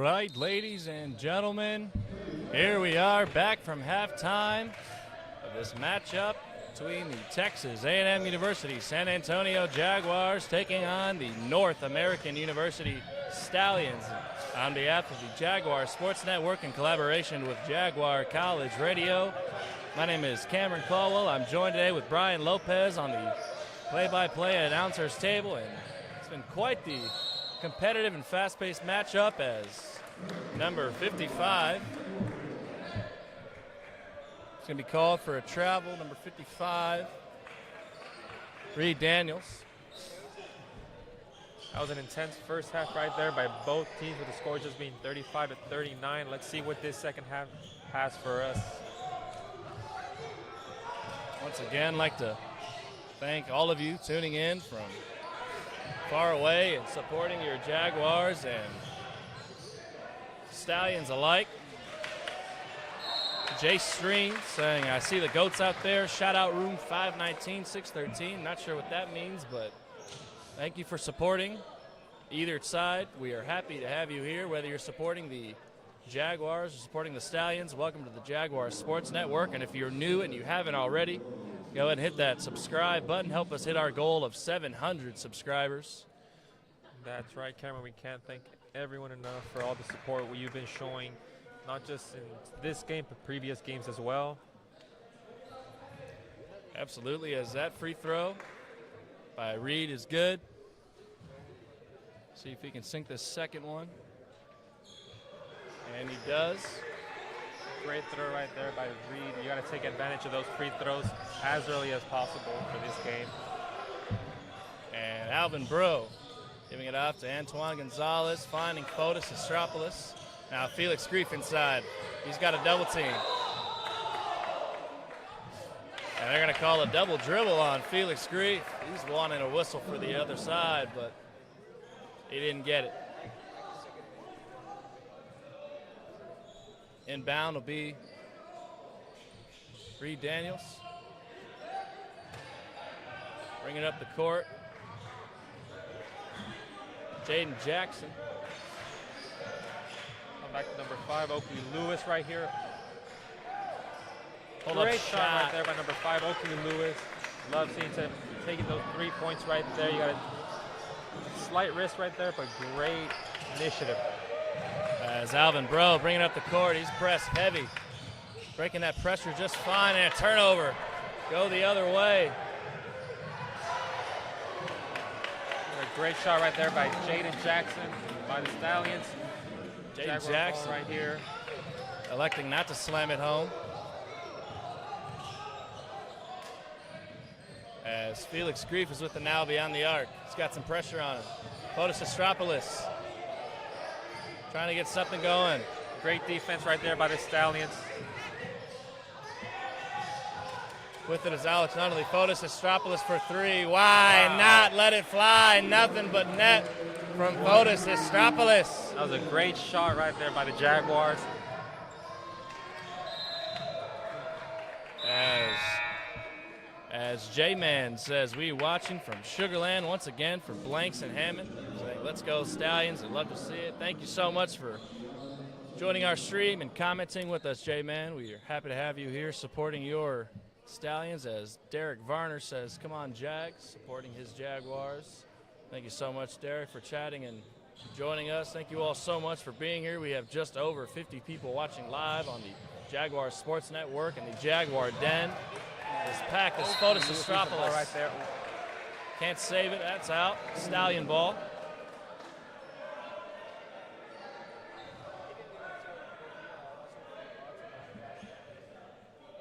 Speaker 1: right, ladies and gentlemen, here we are back from halftime of this matchup between the Texas A&M University San Antonio Jaguars taking on the North American University Stallions. On behalf of the Jaguar Sports Network in collaboration with Jaguar College Radio, my name is Cameron Caldwell. I'm joined today with Brian Lopez on the play-by-play announcer's table, and it's been quite the competitive and fast-paced matchup as number 55 is going to be called for a travel. Number 55, Reed Daniels.
Speaker 2: That was an intense first half right there by both teams, with the score just being 35-39. Let's see what this second half has for us.
Speaker 1: Once again, I'd like to thank all of you tuning in from far away and supporting your Jaguars and Stallions alike. Jay Stream saying, I see the goats out there. Shout out room 519-613. Not sure what that means, but thank you for supporting either side. We are happy to have you here, whether you're supporting the Jaguars or supporting the Stallions. Welcome to the Jaguar Sports Network. And if you're new and you haven't already, go ahead and hit that subscribe button. Help us hit our goal of 700 subscribers.
Speaker 2: That's right, Cameron. We can't thank everyone enough for all the support you've been showing, not just in this game, but previous games as well.
Speaker 1: Absolutely, as that free throw by Reed is good. See if he can sink this second one. And he does.
Speaker 2: Great throw right there by Reed. You got to take advantage of those free throws as early as possible for this game.
Speaker 1: And Alvin Bro giving it off to Antoine Gonzalez, finding Fotis Estropoulos. Now Felix Grief inside. He's got a double team. And they're going to call a double dribble on Felix Grief. He's wanting a whistle for the other side, but he didn't get it. Inbound will be Reed Daniels. Bringing up the court. Jaden Jackson.
Speaker 2: Come back to number 5, Oakley Lewis right here.
Speaker 1: Great
Speaker 2: shot right there by number 5, Oakley Lewis. Love seeing him taking those 3 points right there. You got a slight risk right there, but great initiative.
Speaker 1: As Alvin Bro bringing up the court, he's pressed heavy. Breaking that pressure just fine, and a turnover. Go the other way.
Speaker 2: A great shot right there by Jaden Jackson by the Stallions.
Speaker 1: Jaden Jackson
Speaker 2: right here,
Speaker 1: electing not to slam it home. As Felix Grief is with the NAU beyond the arc. He's got some pressure on him. Fotis Estropoulos trying to get something going.
Speaker 2: Great defense right there by the Stallions.
Speaker 1: With it is Alex Nunnally. Fotis Estropoulos for 3. Why not let it fly? Nothing but net from Fotis Estropoulos.
Speaker 2: That was a great shot right there by the Jaguars.
Speaker 1: As J-Man says, we watching from Sugarland once again for Blanks and Hammond. Saying, let's go Stallions. I'd love to see it. Thank you so much for joining our stream and commenting with us, J-Man. We are happy to have you here supporting your Stallions. As Derek Varner says, come on Jags, supporting his Jaguars. Thank you so much, Derek, for chatting and joining us. Thank you all so much for being here. We have just over 50 people watching live on the Jaguar Sports Network and the Jaguar Den. This pack is Fotis Estropoulos.
Speaker 2: Right there.
Speaker 1: Can't save it. That's out. Stallion ball.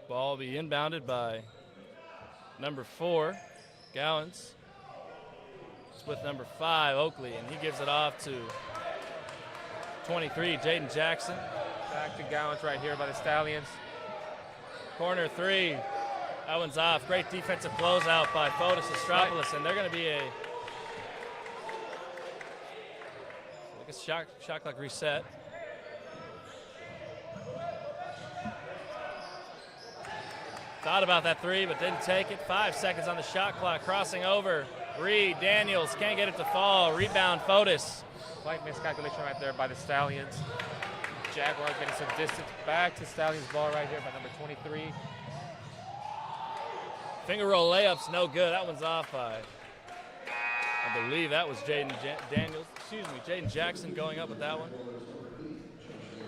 Speaker 1: Ball will be inbounded by number 4, Gowans. It's with number 5, Oakley, and he gives it off to 23, Jaden Jackson.
Speaker 2: Back to Gowans right here by the Stallions.
Speaker 1: Corner 3. That one's off. Great defensive closeout by Fotis Estropoulos, and they're going to be a shot clock reset. Thought about that 3, but didn't take it. 5 seconds on the shot clock. Crossing over Reed, Daniels can't get it to fall. Rebound, Fotis.
Speaker 2: Slight miscalculation right there by the Stallions. Jaguars getting some distance back to Stallions ball right here by number 23.
Speaker 1: Finger roll layups, no good. That one's off by, I believe that was Jaden Jackson going up with that one.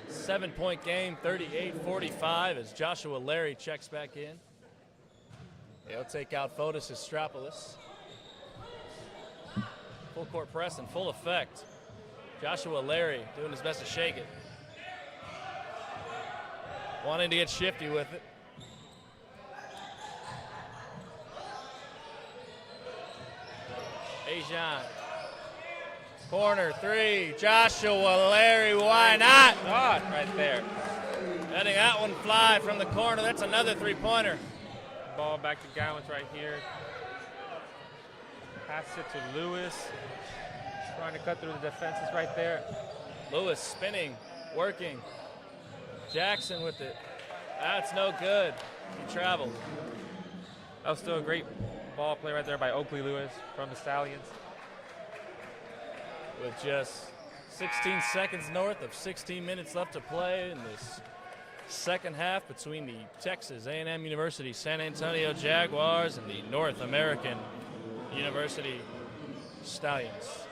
Speaker 1: 7-point game, 38-45 as Joshua Larry checks back in. He'll take out Fotis Estrapolis. Full court press in full effect. Joshua Larry doing his best to shake it. Wanting to get shifty with it. Ajan. Corner three. Joshua Larry, why not?
Speaker 2: Shot right there.
Speaker 1: Letting that one fly from the corner. That's another three-pointer.
Speaker 2: Ball back to Gowans right here. Pass it to Lewis. Trying to cut through the defenses right there.
Speaker 1: Lewis spinning, working. Jackson with it. That's no good. He traveled.
Speaker 2: That was still a great ball play right there by Oakley Lewis from the Stallions.
Speaker 1: With just 16 seconds north of 16 minutes left to play in this second half between the Texas A&M University San Antonio Jaguars and the North American University Stallions.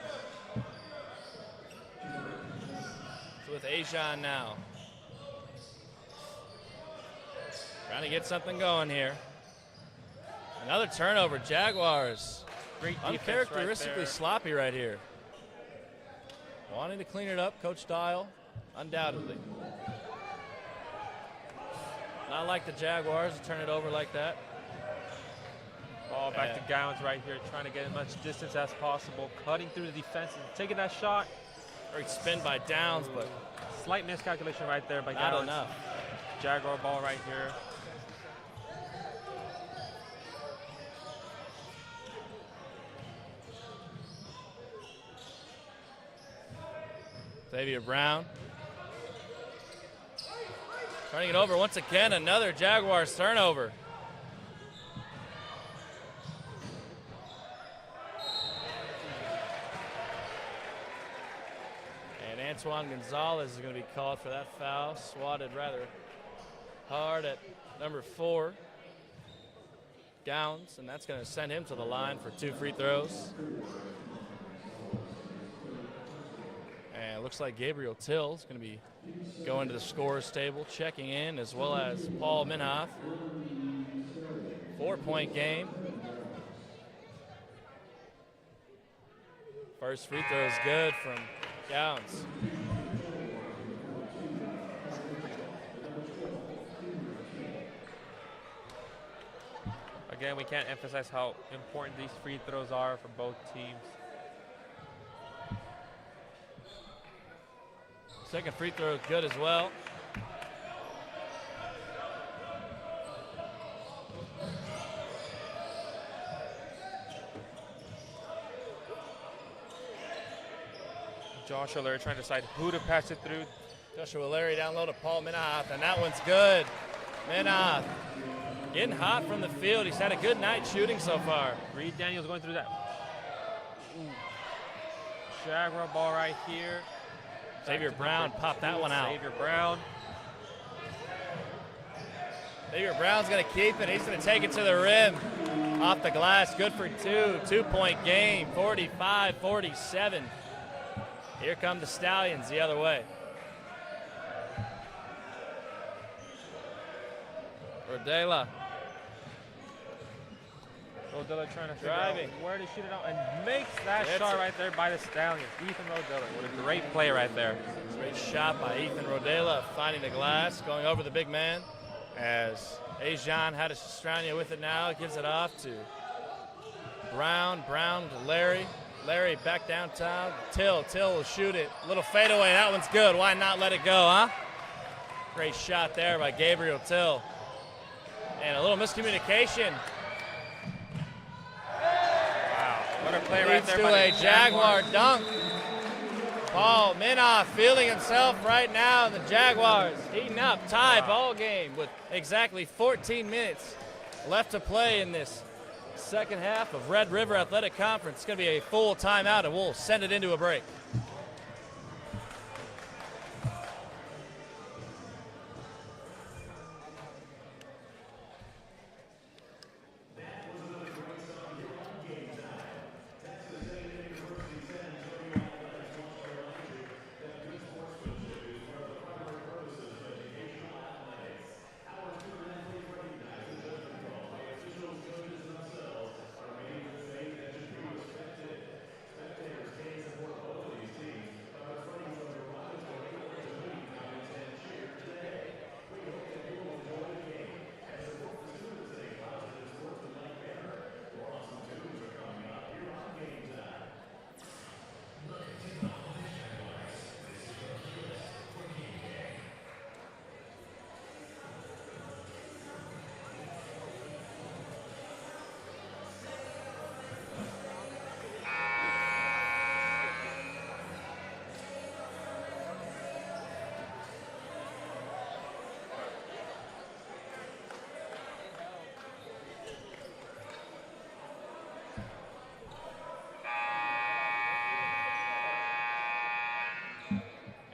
Speaker 1: So with Ajan now. Trying to get something going here. Another turnover. Jaguars.
Speaker 2: Great defense
Speaker 1: Uncharacteristically
Speaker 2: right
Speaker 1: sloppy right here. Wanting to clean it up, Coach Dial, undoubtedly. Not like the Jaguars to turn it over like that.
Speaker 2: Ball back to Gowans right here, trying to get as much distance as possible, cutting through the defense and taking that shot.
Speaker 1: Great spin by Downs, but
Speaker 2: slight miscalculation right there by
Speaker 1: not
Speaker 2: Gowans.
Speaker 1: enough.
Speaker 2: Jaguar ball right here.
Speaker 1: Xavier Brown. Turning it over once again, another Jaguars turnover. And Antoine Gonzalez is going to be called for that foul. Swatted rather hard at number 4, Gowns, and that's going to send him to the line for 2 free throws. And it looks like Gabriel Till is going to be going to the scorer's table, checking in, as well as Paul Minhoff. 4-point game. First free throw is good from Gowns.
Speaker 2: Again, we can't emphasize how important these free throws are for both teams.
Speaker 1: Second free throw is good as well.
Speaker 2: Joshua Larry trying to decide who to pass it through.
Speaker 1: Joshua Larry down low to Paul Minhoff, and that one's good. Minhoff getting hot from the field. He's had a good night shooting so far.
Speaker 2: Reed Daniels going through that. Ooh. Jaguar ball right here.
Speaker 1: Xavier Brown popped that one out.
Speaker 2: Xavier Brown.
Speaker 1: Xavier Brown's going to keep it. He's going to take it to the rim. Off the glass, good for 2. 2-point game, 45-47. Here come the Stallions the other way. Rodela.
Speaker 2: Rodela trying to figure
Speaker 1: Driving.
Speaker 2: out where to shoot it out and makes that shot right there by the Stallions. Ethan Rodela, what a great play right there.
Speaker 1: Great shot by Ethan Rodela, finding the glass, going over the big man. As Ajan Hadastrania with it now, gives it off to Brown. Brown to Larry. Larry back downtown. Till will shoot it. Little fadeaway, that one's good. Why not let it go, huh? Great shot there by Gabriel Till. And a little miscommunication.
Speaker 2: Wow, what a play right
Speaker 1: Leads
Speaker 2: there
Speaker 1: to
Speaker 2: by
Speaker 1: a
Speaker 2: the
Speaker 1: Jaguar
Speaker 2: Jaguars.
Speaker 1: dunk. Paul Minhoff feeling himself right now. The Jaguars heating up, tie ball game with exactly 14 minutes left to play in this Second half of Red River Athletic Conference. It's going to be a full timeout, and we'll send it into a break.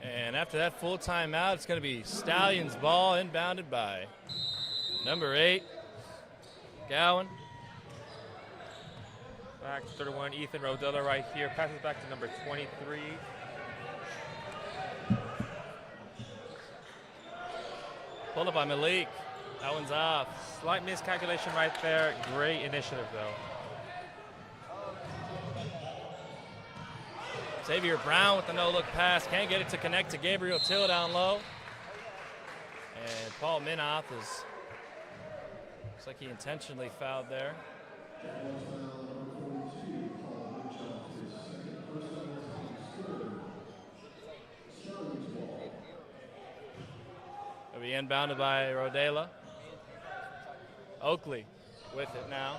Speaker 1: And after that full timeout, it's going to be Stallions ball inbounded by number 8, Gowan.
Speaker 2: Back to 31, Ethan Rodilla right here. Passes back to number 23.
Speaker 1: Pulled up by Malik. That one's off.
Speaker 2: Slight miscalculation right there. Great initiative, though.
Speaker 1: Xavier Brown with the no-look pass. Can't get it to connect to Gabriel Till down low. And Paul Minoff looks like he intentionally fouled there. It'll be inbounded by Rodela. Oakley with it now.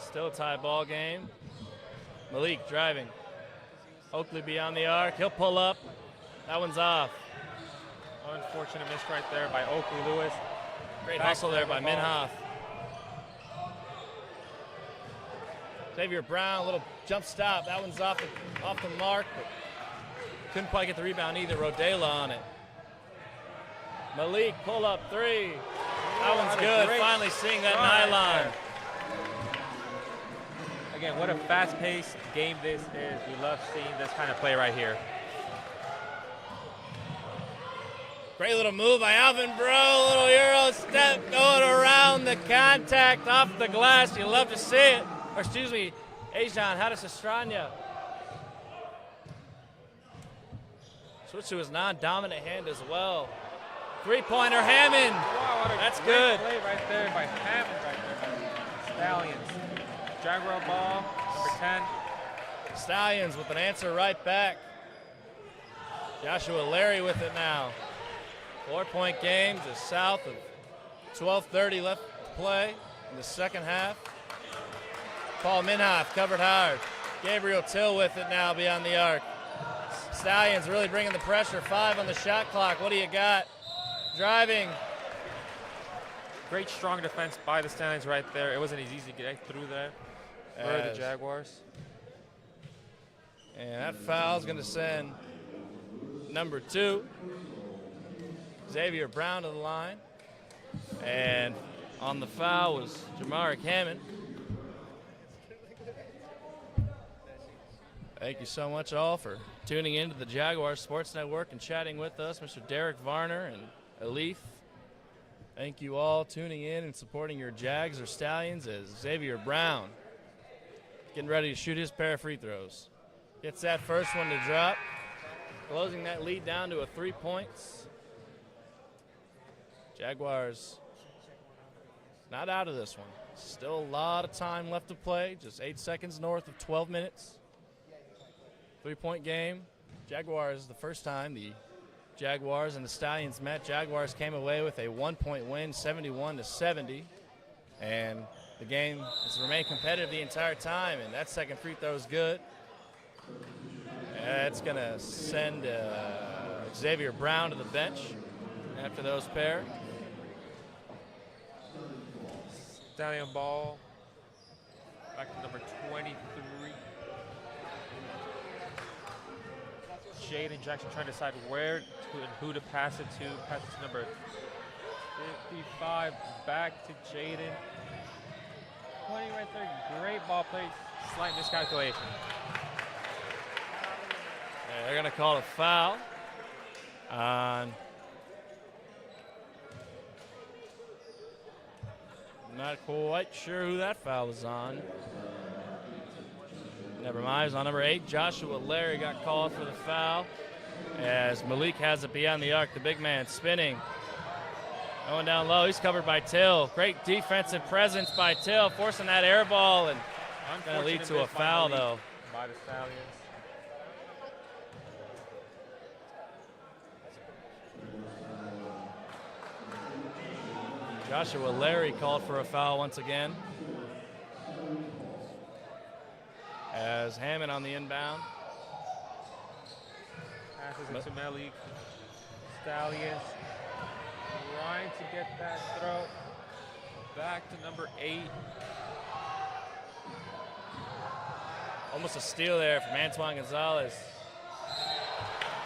Speaker 1: Still a tie ball game. Malik driving. Oakley beyond the arc. He'll pull up. That one's off.
Speaker 2: Unfortunate miss right there by Oakley Lewis.
Speaker 1: Great hustle there by Minhoff. Xavier Brown, a little jump stop. That one's off the mark, but couldn't quite get the rebound either. Rodela on it. Malik, pull up three. That one's good. Finally seeing that nylon.
Speaker 2: Again, what a fast-paced game this is. We love seeing this kind of play right here.
Speaker 1: Great little move by Alvin Bro. Little Euro step going around the contact off the glass. You love to see it. Or excuse me, Ajan Hadis Estrania. Switch to his non-dominant hand as well. Three-pointer, Hammond.
Speaker 2: Wow, what a
Speaker 1: That's
Speaker 2: great
Speaker 1: good.
Speaker 2: play right there by Hammond right there by Stallions. Jaguar ball, number 10.
Speaker 1: Stallions with an answer right back. Joshua Larry with it now. 4-point game, just south of 12:30 left to play in the second half. Paul Minhoff covered hard. Gabriel Till with it now beyond the arc. Stallions really bringing the pressure. 5 on the shot clock. What do you got? Driving.
Speaker 2: Great strong defense by the Stallions right there. It wasn't as easy to get through there for the Jaguars.
Speaker 1: And that foul's going to send number 2, Xavier Brown, to the line. And on the foul was Jamaric Hammond. Thank you so much all for tuning in to the Jaguars Sports Network and chatting with us, Mr. Derek Varner and Alif. Thank you all tuning in and supporting your Jags or Stallions as Xavier Brown getting ready to shoot his pair of free throws. Gets that first one to drop, closing that lead down to 3 points. Jaguars not out of this one. Still a lot of time left to play, just 8 seconds north of 12 minutes. 3-point game. Jaguars, the first time the Jaguars and the Stallions met, Jaguars came away with a 1-point win, 71-70. And the game has remained competitive the entire time, and that second free throw is good. It's going to send Xavier Brown to the bench after those pair.
Speaker 2: Stallion ball. Back to number 23. Jaden Jackson trying to decide where to and who to pass it to. Pass it to number 55. Back to Jaden. 20 right there. Great ball play. Slight miscalculation.
Speaker 1: Yeah, they're going to call a foul on. Not quite sure who that foul was on. Never mind, it was on number 8. Joshua Larry got called for the foul as Malik has it beyond the arc. The big man spinning. Going down low, he's covered by Till. Great defensive presence by Till, forcing that air ball, and going to lead to a foul, though.
Speaker 2: By the Stallions.
Speaker 1: Joshua Larry called for a foul once again. As Hammond on the inbound.
Speaker 2: Passes it to Malik. Stallions trying to get that throw. Back to number 8.
Speaker 1: Almost a steal there from Antoine Gonzalez.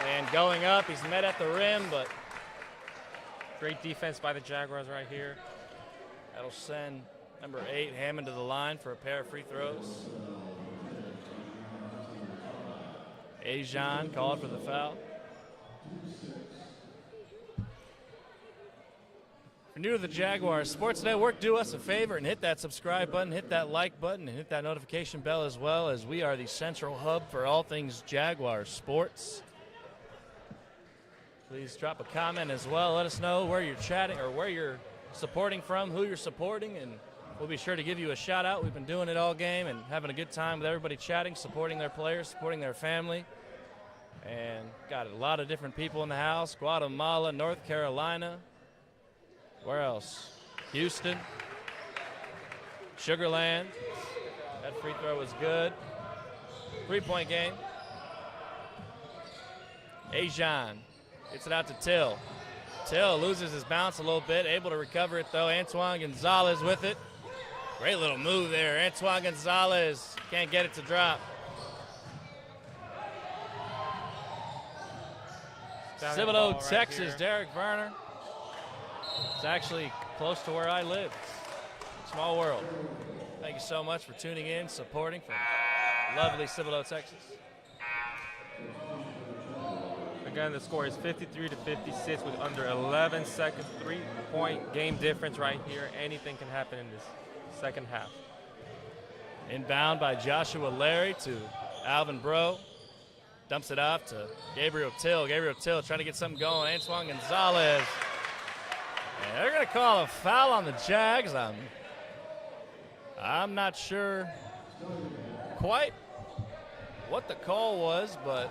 Speaker 1: And going up, he's met at the rim, but
Speaker 2: great defense by the Jaguars right here.
Speaker 1: that'll send number 8 Hammond to the line for a pair of free throws. Ajan called for the foul. If you're new to the Jaguars Sports Network, do us a favor and hit that subscribe button, hit that like button, and hit that notification bell as well, as we are the central hub for all things Jaguars sports. Please drop a comment as well. Let us know where you're chatting or where you're supporting from, who you're supporting, and we'll be sure to give you a shout out. We've been doing it all game and having a good time with everybody chatting, supporting their players, supporting their family. And got a lot of different people in the house. Guatemala, North Carolina. Where else? Houston. Sugarland. That free throw was good. 3-point game. Ajan gets it out to Till. Till loses his bounce a little bit, able to recover it though. Antoine Gonzalez with it. Great little move there. Antoine Gonzalez can't get it to drop. Cibolo, Texas, Derek Verner. It's actually close to where I live. Small world. Thank you so much for tuning in, supporting from lovely Cibolo, Texas.
Speaker 2: Again, the score is 53-56 with under 11 seconds. 3-point game difference right here. Anything can happen in this second half.
Speaker 1: Inbound by Joshua Larry to Alvin Bro. Dumps it off to Gabriel Till. Gabriel Till trying to get something going. Antoine Gonzalez. And they're going to call a foul on the Jags. I'm not sure quite what the call was, but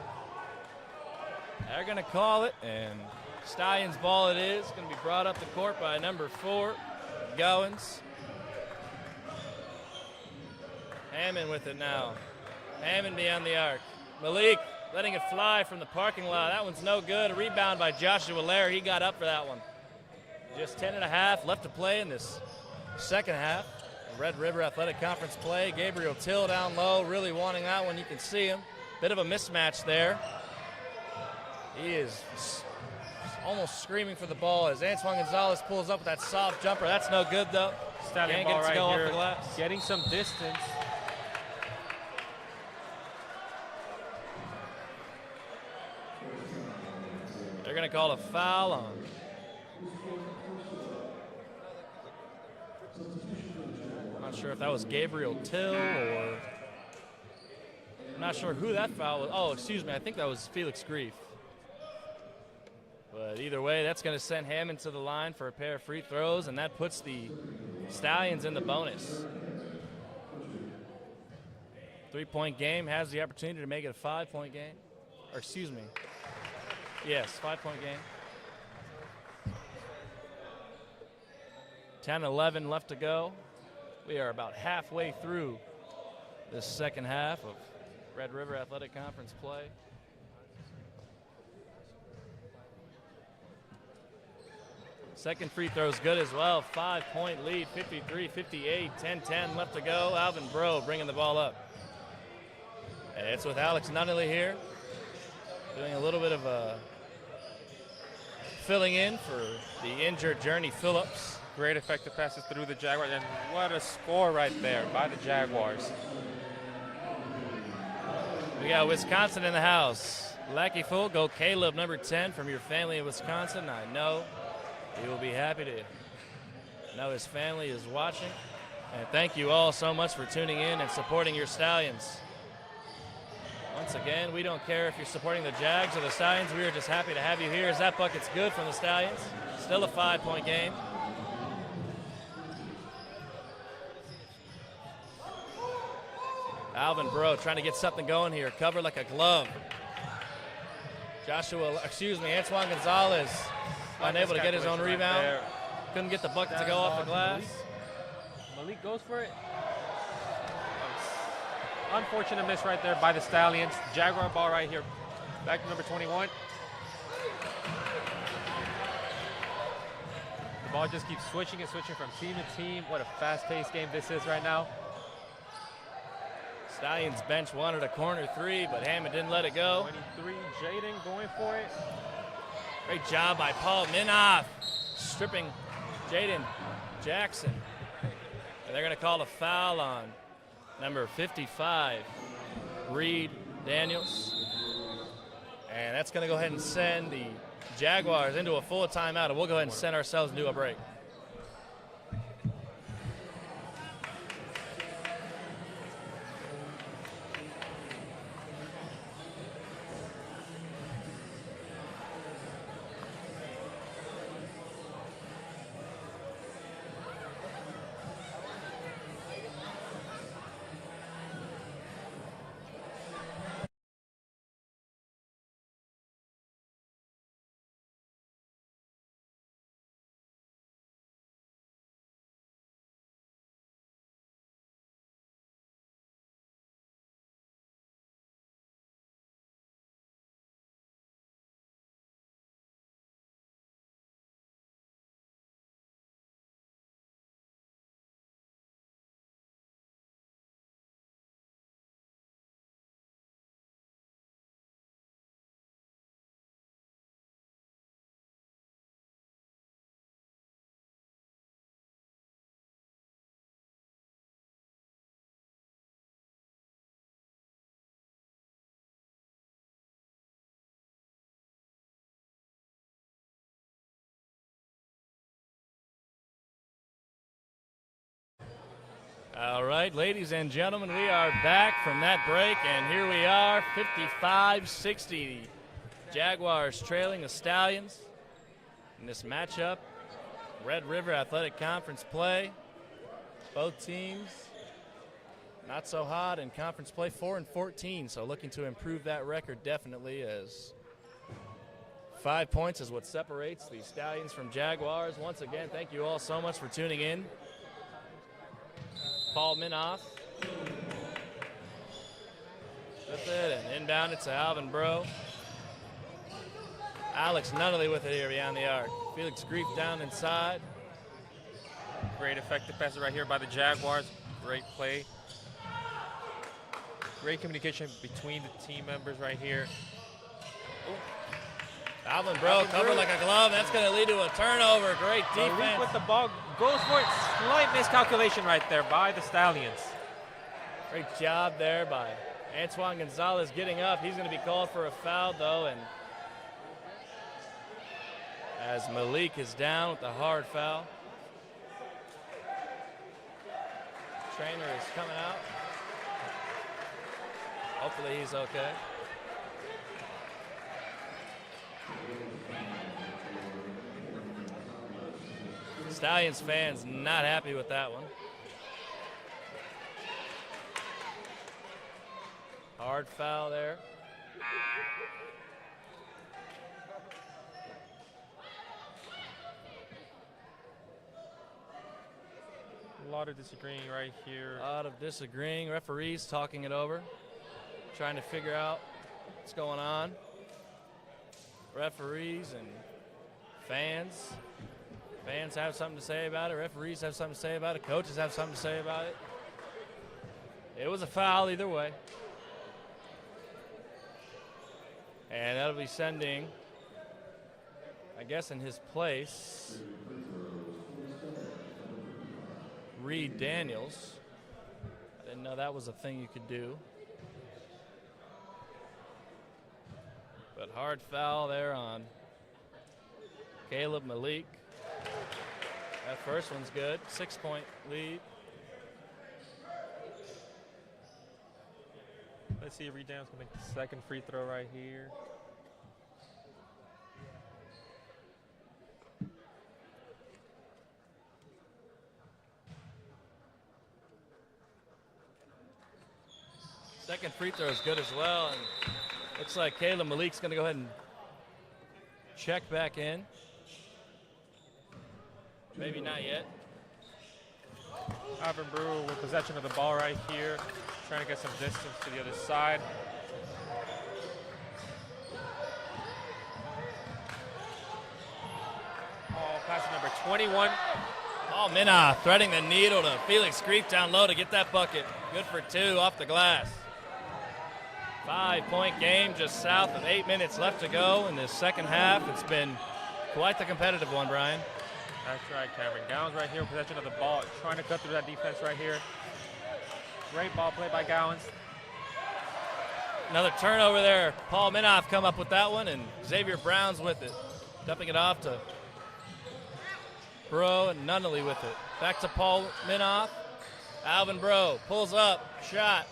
Speaker 1: they're going to call it, and Stallions ball it is. Going to be brought up the court by number 4, Goins. Hammond with it now. Hammond beyond the arc. Malik letting it fly from the parking lot. That one's no good. A rebound by Joshua Larry. He got up for that one. Just 10.5 left to play in this second half. Red River Athletic Conference play. Gabriel Till down low, really wanting that one. You can see him. Bit of a mismatch there. He is almost screaming for the ball as Antoine Gonzalez pulls up with that soft jumper. That's no good, though.
Speaker 2: Stallion ball right here, getting some distance.
Speaker 1: They're going to call a foul on. I'm not sure if that was Gabriel Till or. I'm not sure who that foul was. Oh, excuse me. I think that was Felix Grief. But either way, that's going to send Hammond to the line for a pair of free throws, and that puts the Stallions in the bonus. 3-point game has the opportunity to make it a 5-point game. Or excuse me. Yes, 5-point game. 10-11 left to go. We are about halfway through this second half of Red River Athletic Conference play. Second free throw's good as well. 5-point lead, 53-58, 10-10 left to go. Alvin Bro bringing the ball up. And it's with Alex Nunnally here, doing a little bit of filling in for the injured Journey Phillips.
Speaker 2: Great effective passes through the Jaguars, and what a score right there by the Jaguars.
Speaker 1: We got Wisconsin in the house. Lackey Full, go Caleb, number 10 from your family in Wisconsin. I know he will be happy to know his family is watching. And thank you all so much for tuning in and supporting your Stallions. Once again, we don't care if you're supporting the Jags or the Stallions. We are just happy to have you here as that bucket's good from the Stallions. Still a 5-point game. Alvin Bro trying to get something going here. Cover like a glove. Antoine Gonzalez unable to get his own rebound.
Speaker 2: There.
Speaker 1: Couldn't get the bucket to go off the glass.
Speaker 2: Malik goes for it. Unfortunate miss right there by the Stallions. Jaguar ball right here. Back to number 21. The ball just keeps switching and switching from team to team. What a fast-paced game this is right now.
Speaker 1: Stallions bench wanted a corner three, but Hammond didn't let it go.
Speaker 2: 23, Jaden going for it.
Speaker 1: Great job by Paul Minoff, stripping Jaden Jackson. And they're going to call a foul on number 55, Reed Daniels. And that's going to go ahead and send the Jaguars into a full timeout, and we'll go ahead and send ourselves into a break. All right, ladies and gentlemen, we are back from that break, and here we are, 55-60. Jaguars trailing the Stallions in this matchup. Red River Athletic Conference play. Both teams not so hot in conference play, 4-14, so looking to improve that record definitely, as 5 points is what separates the Stallions from Jaguars. Once again, thank you all so much for tuning in. Paul Minoff with it, and inbound it to Alvin Bro. Alex Nunnally with it here beyond the arc. Felix Grief down inside.
Speaker 2: Great effective passes right here by the Jaguars. Great play. Great communication between the team members right here.
Speaker 1: Alvin Bro covered like a glove. That's going to lead to a turnover. Great defense.
Speaker 2: Malik with the ball goes for it. Slight miscalculation right there by the Stallions.
Speaker 1: Great job there by Antoine Gonzalez getting up. He's going to be called for a foul, though, and as Malik is down with the hard foul. Trainer is coming out. Hopefully he's okay. Stallions fans not happy with that one. Hard foul there.
Speaker 2: A lot of disagreeing right here.
Speaker 1: A lot of disagreeing. Referees talking it over, trying to figure out what's going on. Referees and fans Fans have something to say about it. Referees have something to say about it. Coaches have something to say about it. It was a foul either way. And that'll be sending, I guess in his place, Reed Daniels. I didn't know that was a thing you could do. But hard foul there on Caleb Malik. That first one's good. 6-point lead.
Speaker 2: Let's see if Reed Daniels can make the second free throw right here.
Speaker 1: Second free throw is good as well. And looks like Caleb Malik's going to go ahead and check back in. Maybe not yet.
Speaker 2: Alvin Brew with possession of the ball right here, trying to get some distance to the other side. Ball pass number 21.
Speaker 1: Oh, Minna threading the needle to Felix Grief down low to get that bucket. Good for 2 off the glass. 5-point game, just south of 8 minutes left to go in this second half. It's been quite the competitive one, Brian.
Speaker 2: That's right, Cameron. Gowans right here, possession of the ball, trying to cut through that defense right here. Great ball play by Gowans.
Speaker 1: Another turnover there. Paul Minoff come up with that one, and Xavier Brown's with it. Dumping it off to Bro and Nunnally with it. Back to Paul Minoff. Alvin Bro pulls up, shot.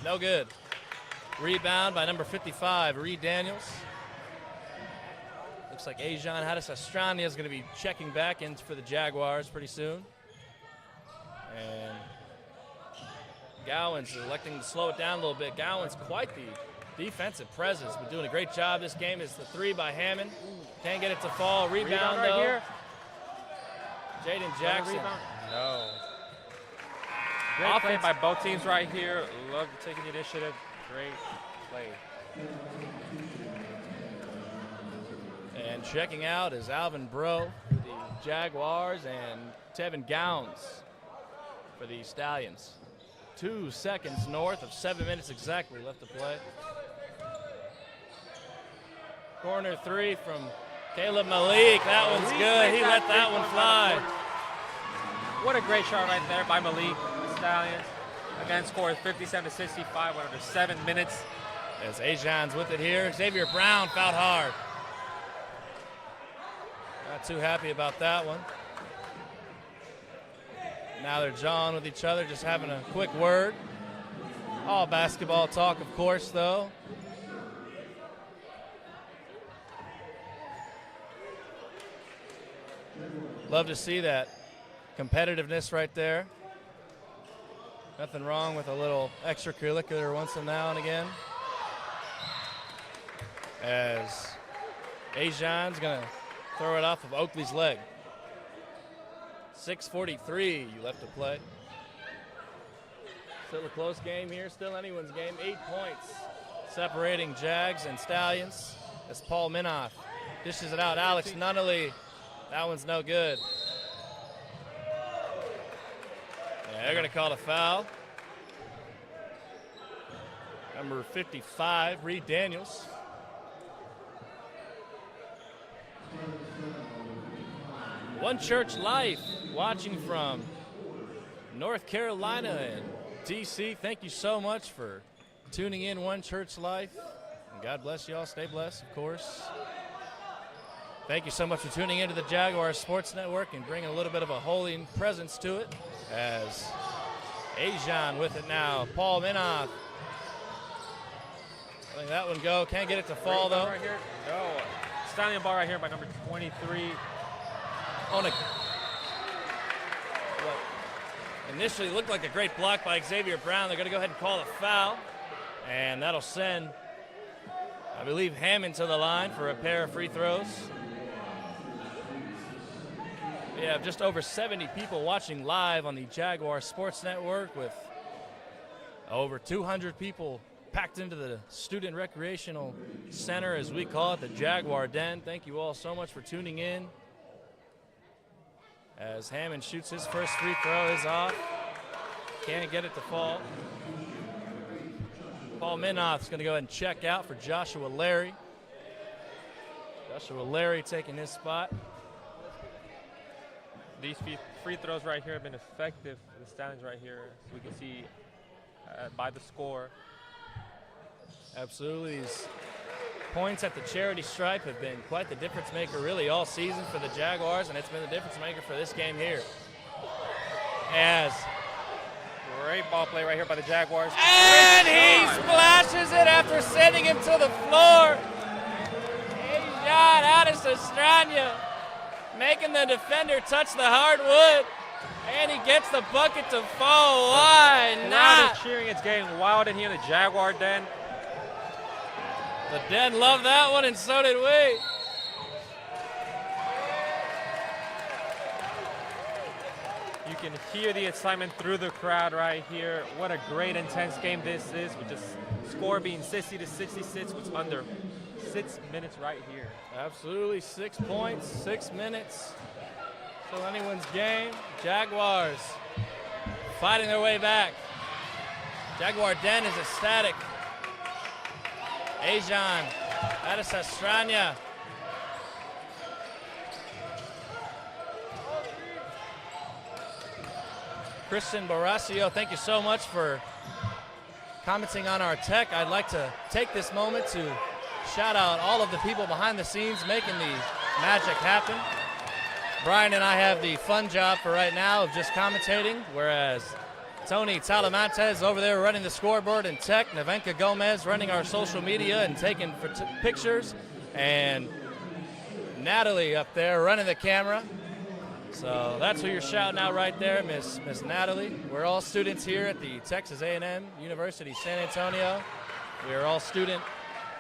Speaker 1: No good. Rebound by number 55, Reed Daniels. Looks like Ajan Hadis Astrania is going to be checking back in for the Jaguars pretty soon. And Gowans electing to slow it down a little bit. Gowans quite the defensive presence, but doing a great job. This game is the 3 by Hammond. Can't get it to fall. Rebound
Speaker 2: right
Speaker 1: though.
Speaker 2: Here.
Speaker 1: Jaden Jackson.
Speaker 2: No. Great play by both teams right here. Love taking the initiative. Great play.
Speaker 1: And checking out is Alvin Bro for the Jaguars and Tevin Gowans for the Stallions. 2 seconds north of 7 minutes exactly left to play. Corner 3 from Caleb Malik. That one's good. He let that one fly.
Speaker 2: What a great shot right there by Malik. The Stallions again scored 57-65 with under 7 minutes.
Speaker 1: As Ajan's with it here. Xavier Brown fouled hard. Not too happy about that one. Now they're jawing with each other, just having a quick word. All basketball talk, of course, though. Love to see that competitiveness right there. Nothing wrong with a little extracurricular once and now and again. As Ajan's going to throw it off of Oakley's leg. 6:43 you left to play. Still a close game here, still anyone's game. 8 points separating Jags and Stallions as Paul Minoff dishes it out. Alex Nunnally, that one's no good. Yeah, they're gonna call a foul. Number 55, Reed Daniels. One Church Life, watching from North Carolina and DC. Thank you so much for tuning in, One Church Life. And God bless you all. Stay blessed, of course. Thank you so much for tuning into the Jaguars Sports Network and bringing a little bit of a holy presence to it. As Ajan with it now. Paul Minoff. Letting that one go. Can't get it to fall, though.
Speaker 2: Right here. No. Stallion ball right here by number 23.
Speaker 1: On a what initially looked like a great block by Xavier Brown. They're going to go ahead and call a foul, and that'll send, I believe, Hammond to the line for a pair of free throws. We have just over 70 people watching live on the Jaguar Sports Network, with over 200 people packed into the Student Recreational Center, as we call it, the Jaguar Den. Thank you all so much for tuning in. as Hammond shoots his first free throw is off. Can't get it to fall. Paul Minoff's going to go ahead and check out for Joshua Larry. Joshua Larry taking his spot.
Speaker 2: These free throws right here have been effective for the Stallions right here, as we can see by the score.
Speaker 1: Absolutely. These points at the charity stripe have been quite the difference maker really all season for the Jaguars, and it's been the difference maker for this game here. As
Speaker 2: great ball play right here by the Jaguars.
Speaker 1: And he splashes it after sending him to the floor. John Addis-Estrania making the defender touch the hardwood. And he gets the bucket to fall. Why
Speaker 2: not?
Speaker 1: not?
Speaker 2: The cheering, it's getting wild in here in the Jaguar Den.
Speaker 1: The Den loved that one, and so did we.
Speaker 2: You can hear the excitement through the crowd right here. What a great, intense game this is, with the score being 60-66, which under 6 minutes right here.
Speaker 1: Absolutely, 6 points, 6 minutes. Still anyone's game. Jaguars fighting their way back. Jaguar Den is ecstatic. Ajan Addis-Estrania. Christian Barasio, thank you so much for commenting on our tech. I'd like to take this moment to shout out all of the people behind the scenes making the magic happen. Brian and I have the fun job for right now of just commentating, whereas Tony Talamantes is over there running the scoreboard and tech, Nevenka Gomez running our social media and taking pictures, and Natalie up there running the camera. So that's who you're shouting out right there, Miss Natalie. We're all students here at the Texas A&M University San Antonio. We are all student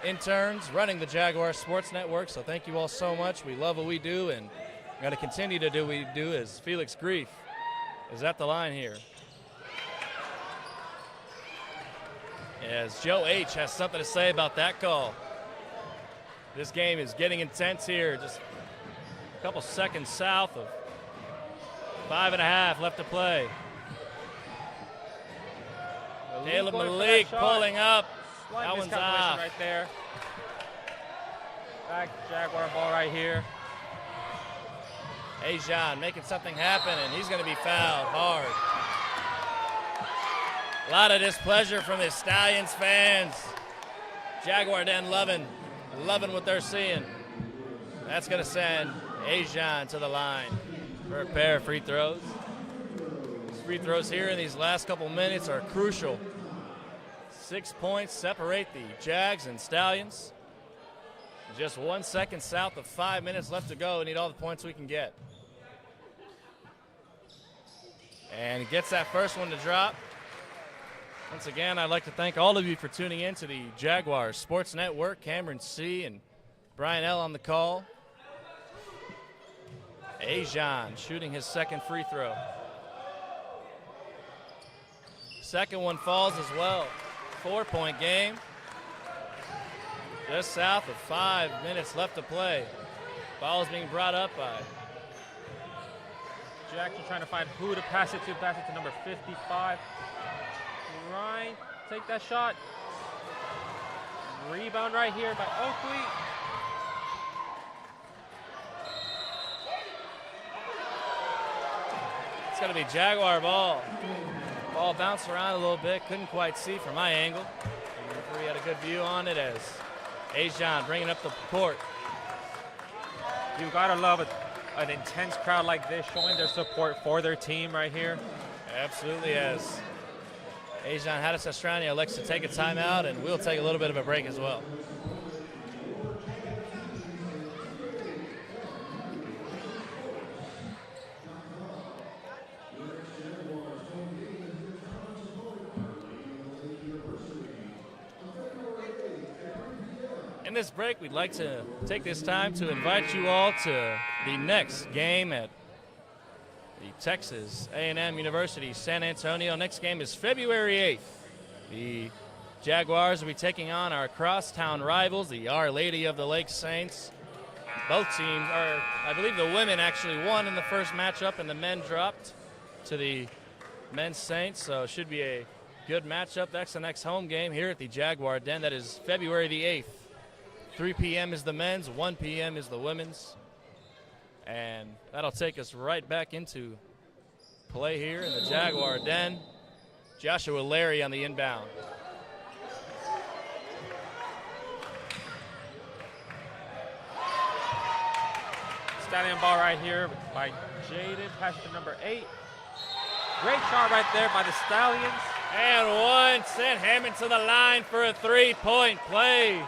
Speaker 1: interns running the Jaguar Sports Network, so thank you all so much. We love what we do, and we're going to continue to do what we do. As Felix Grief is at the line here. As Joe H. has something to say about that call. This game is getting intense here, just a couple seconds south of 5.5 left to play. Caleb Malik pulling up. That one's off.
Speaker 2: Right there. Back Jaguar ball right here.
Speaker 1: Ajan making something happen, and he's going to be fouled hard. A lot of displeasure from the Stallions fans. Jaguar Den loving what they're seeing. That's going to send Ajan to the line for a pair of free throws. These free throws here in these last couple minutes are crucial. 6 points separate the Jags and Stallions. Just 1 second south of 5 minutes left to go. We need all the points we can get. And he gets that first one to drop. Once again, I'd like to thank all of you for tuning in to the Jaguars Sports Network. Cameron C. and Brian L. on the call. Ajan shooting his second free throw. Second one falls as well. 4-point game. Just south of 5 minutes left to play. Ball is being brought up by
Speaker 2: Jackson trying to find who to pass it to number 55. Ryan, take that shot. Rebound right here by Oakley.
Speaker 1: It's going to be Jaguar ball. Ball bounced around a little bit. Couldn't quite see from my angle. The referee had a good view on it as Ajan bringing up the court.
Speaker 2: You got to love an intense crowd like this showing their support for their team right here.
Speaker 1: Absolutely, as Ajan Addis-Estrania elects to take a timeout, and we'll take a little bit of a break as well. In this break, we'd like to take this time to invite you all to the next game at the Texas A&M University San Antonio. Next game is February 8th. The Jaguars will be taking on our crosstown rivals, the Our Lady of the Lake Saints. Both teams are, I believe the women actually won in the first matchup and the men dropped to the men's Saints, so it should be a good matchup. That's the next home game here at the Jaguar Den. That is February the 8th. 3 p.m. is the men's, 1 p.m. is the women's. And that'll take us right back into play here in the Jaguar Den. Joshua Larry on the inbound.
Speaker 2: Stallion ball right here by Jaden, pass to number 8. Great shot right there by the Stallions.
Speaker 1: And one sent Hammond to the line for a 3-point play.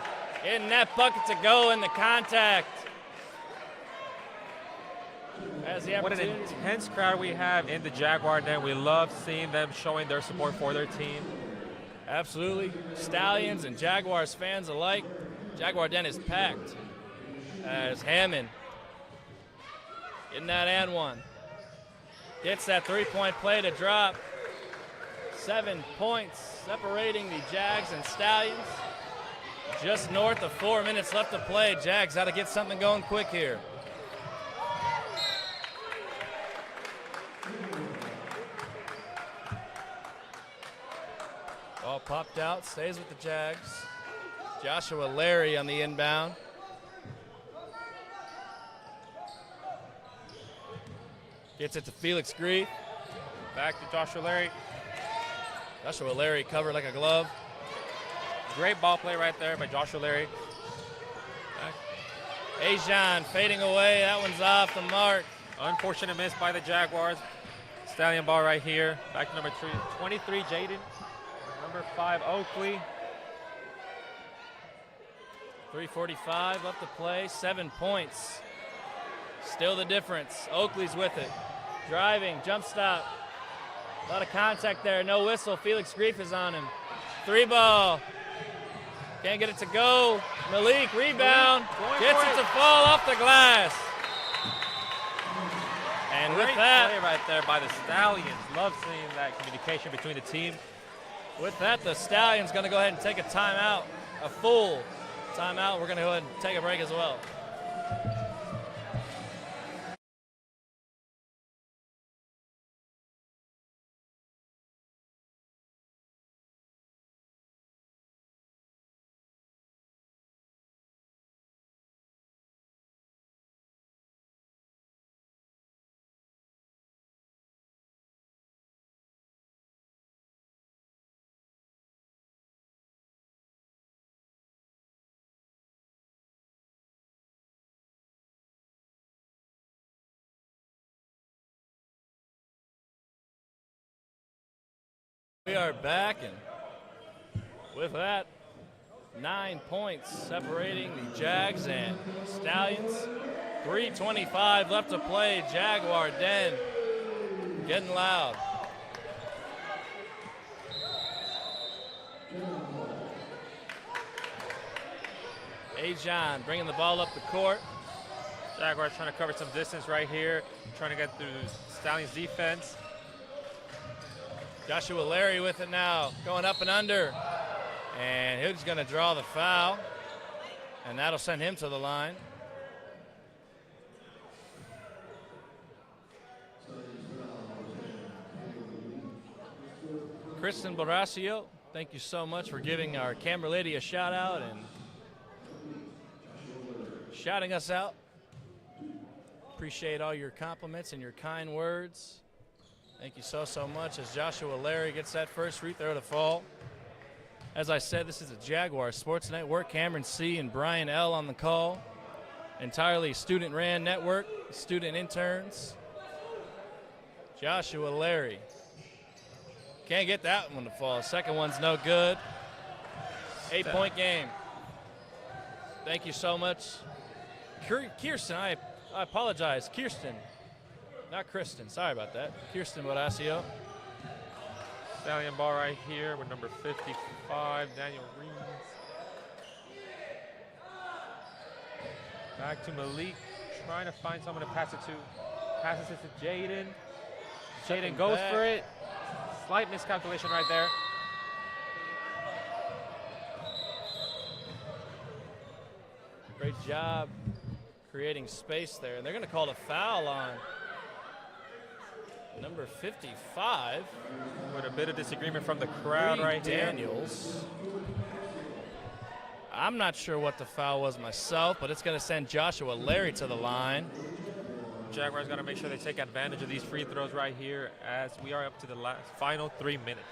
Speaker 1: Getting that bucket to go in the contact.
Speaker 2: What an intense crowd we have in the Jaguar Den. We love seeing them showing their support for their team.
Speaker 1: Absolutely. Stallions and Jaguars fans alike. Jaguar Den is packed as Hammond getting that and one. Gets that 3-point play to drop. 7 points separating the Jags and Stallions. Just north of 4 minutes left to play. Jags got to get something going quick here. Ball popped out, stays with the Jags. Joshua Larry on the inbound. Gets it to Felix Grief.
Speaker 2: Back to Joshua Larry.
Speaker 1: Joshua Larry covered like a glove.
Speaker 2: Great ball play right there by Joshua Larry.
Speaker 1: Ajan fading away. That one's off the mark.
Speaker 2: Unfortunate miss by the Jaguars. Stallion ball right here. Back to number 23, Jaden. Number 5, Oakley.
Speaker 1: 3:45 left to play. 7 points. Still the difference. Oakley's with it. Driving, jump stop. A lot of contact there. No whistle. Felix Grief is on him. 3 ball. Can't get it to go. Malik, rebound. Gets it to fall off the glass. And with that,
Speaker 2: play right there by the Stallions. Love seeing that communication between the team.
Speaker 1: With that, the Stallions going to go ahead and take a timeout, a full timeout. We're going to go ahead and take a break as well. We are back, and with that, 9 points separating the Jags and Stallions. 3:25 left to play. Jaguar Den getting loud. Ajan bringing the ball up the court.
Speaker 2: Jaguars trying to cover some distance right here, trying to get through Stallions' defense.
Speaker 1: Joshua Larry with it now, going up and under. And he's going to draw the foul, and that'll send him to the line. Kristen Borasio, thank you so much for giving our camera lady a shout out and shouting us out. Appreciate all your compliments and your kind words. Thank you so much as Joshua Larry gets that first free throw to fall. As I said, this is a Jaguar Sports Network. Cameron C. and Brian L. on the call. Entirely student-ran network, student interns. Joshua Larry. Can't get that one to fall. Second one's no good. 8-point game. Thank you so much. Kirsten, I apologize. Kirsten. Not Kristen, sorry about that. Kirsten Borasio.
Speaker 2: Stallion ball right here with number 55, Daniel Reeves. Back to Malik, trying to find someone to pass it to. Passes it to Jaden. Jaden goes for it. Slight miscalculation right there.
Speaker 1: Great job creating space there. And they're going to call a foul on number 55.
Speaker 2: With a bit of disagreement from the crowd
Speaker 1: Reed
Speaker 2: right here.
Speaker 1: Daniels. I'm not sure what the foul was myself, but it's going to send Joshua Larry to the line.
Speaker 2: Jaguars got to make sure they take advantage of these free throws right here as we are up to the final 3 minutes.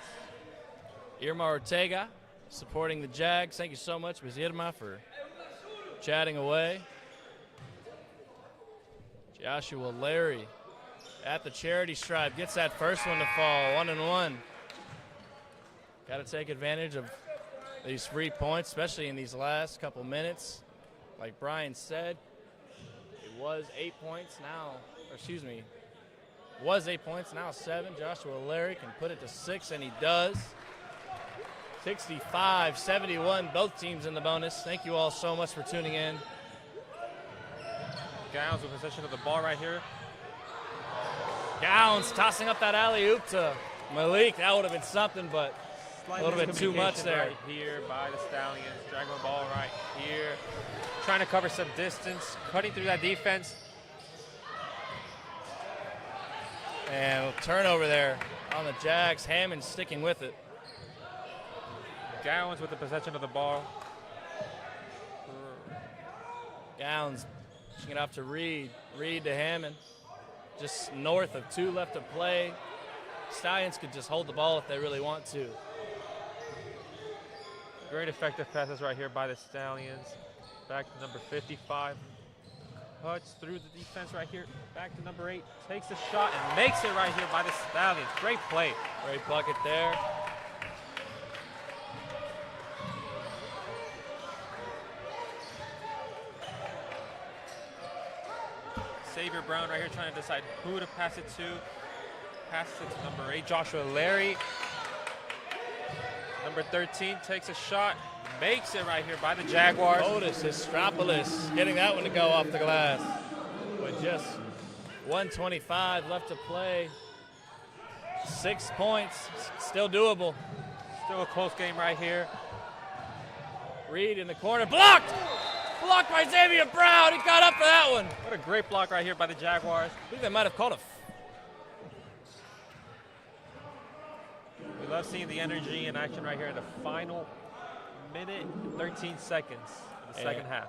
Speaker 1: Irma Ortega supporting the Jags. Thank you so much, Ms. Irma, for chatting away. Joshua Larry at the charity stripe. Gets that first one to fall, 1-1. Got to take advantage of these free points, especially in these last couple minutes. Like Brian said, it was 8 points now, or excuse me, was 8 points, now 7. Joshua Larry can put it to 6, and he does. 65-71, both teams in the bonus. Thank you all so much for tuning in.
Speaker 2: Gowns with possession of the ball right here.
Speaker 1: Gowns tossing up that alley-oop to Malik. That would have been something, but a little bit too much there.
Speaker 2: Right here by the Stallions. Dragging the ball right here. Trying to cover some distance. Cutting through that defense.
Speaker 1: And a turnover there on the Jags. Hammond sticking with it.
Speaker 2: Gowns with the possession of the ball.
Speaker 1: Gowns pushing it off to Reed. Reed to Hammond. Just north of 2 left to play. Stallions could just hold the ball if they really want to.
Speaker 2: Great effective passes right here by the Stallions. Back to number 55. Cuts through the defense right here. Back to number 8. Takes the shot and makes it right here by the Stallions. Great play.
Speaker 1: Great bucket there.
Speaker 2: Xavier Brown right here trying to decide who to pass it to. Passes it to number 8, Joshua Larry. Number 13 takes a shot, makes it right here by the Jaguars.
Speaker 1: Otis Estropoulos getting that one to go off the glass. With just 1:25 left to play. 6 points, still doable.
Speaker 2: Still a close game right here.
Speaker 1: Reed in the corner, blocked! Blocked by Xavier Brown, he got up for that one.
Speaker 2: What a great block right here by the Jaguars.
Speaker 1: I think they might have called a
Speaker 2: We love seeing the energy and action right here in the final minute and 13 seconds of the second half.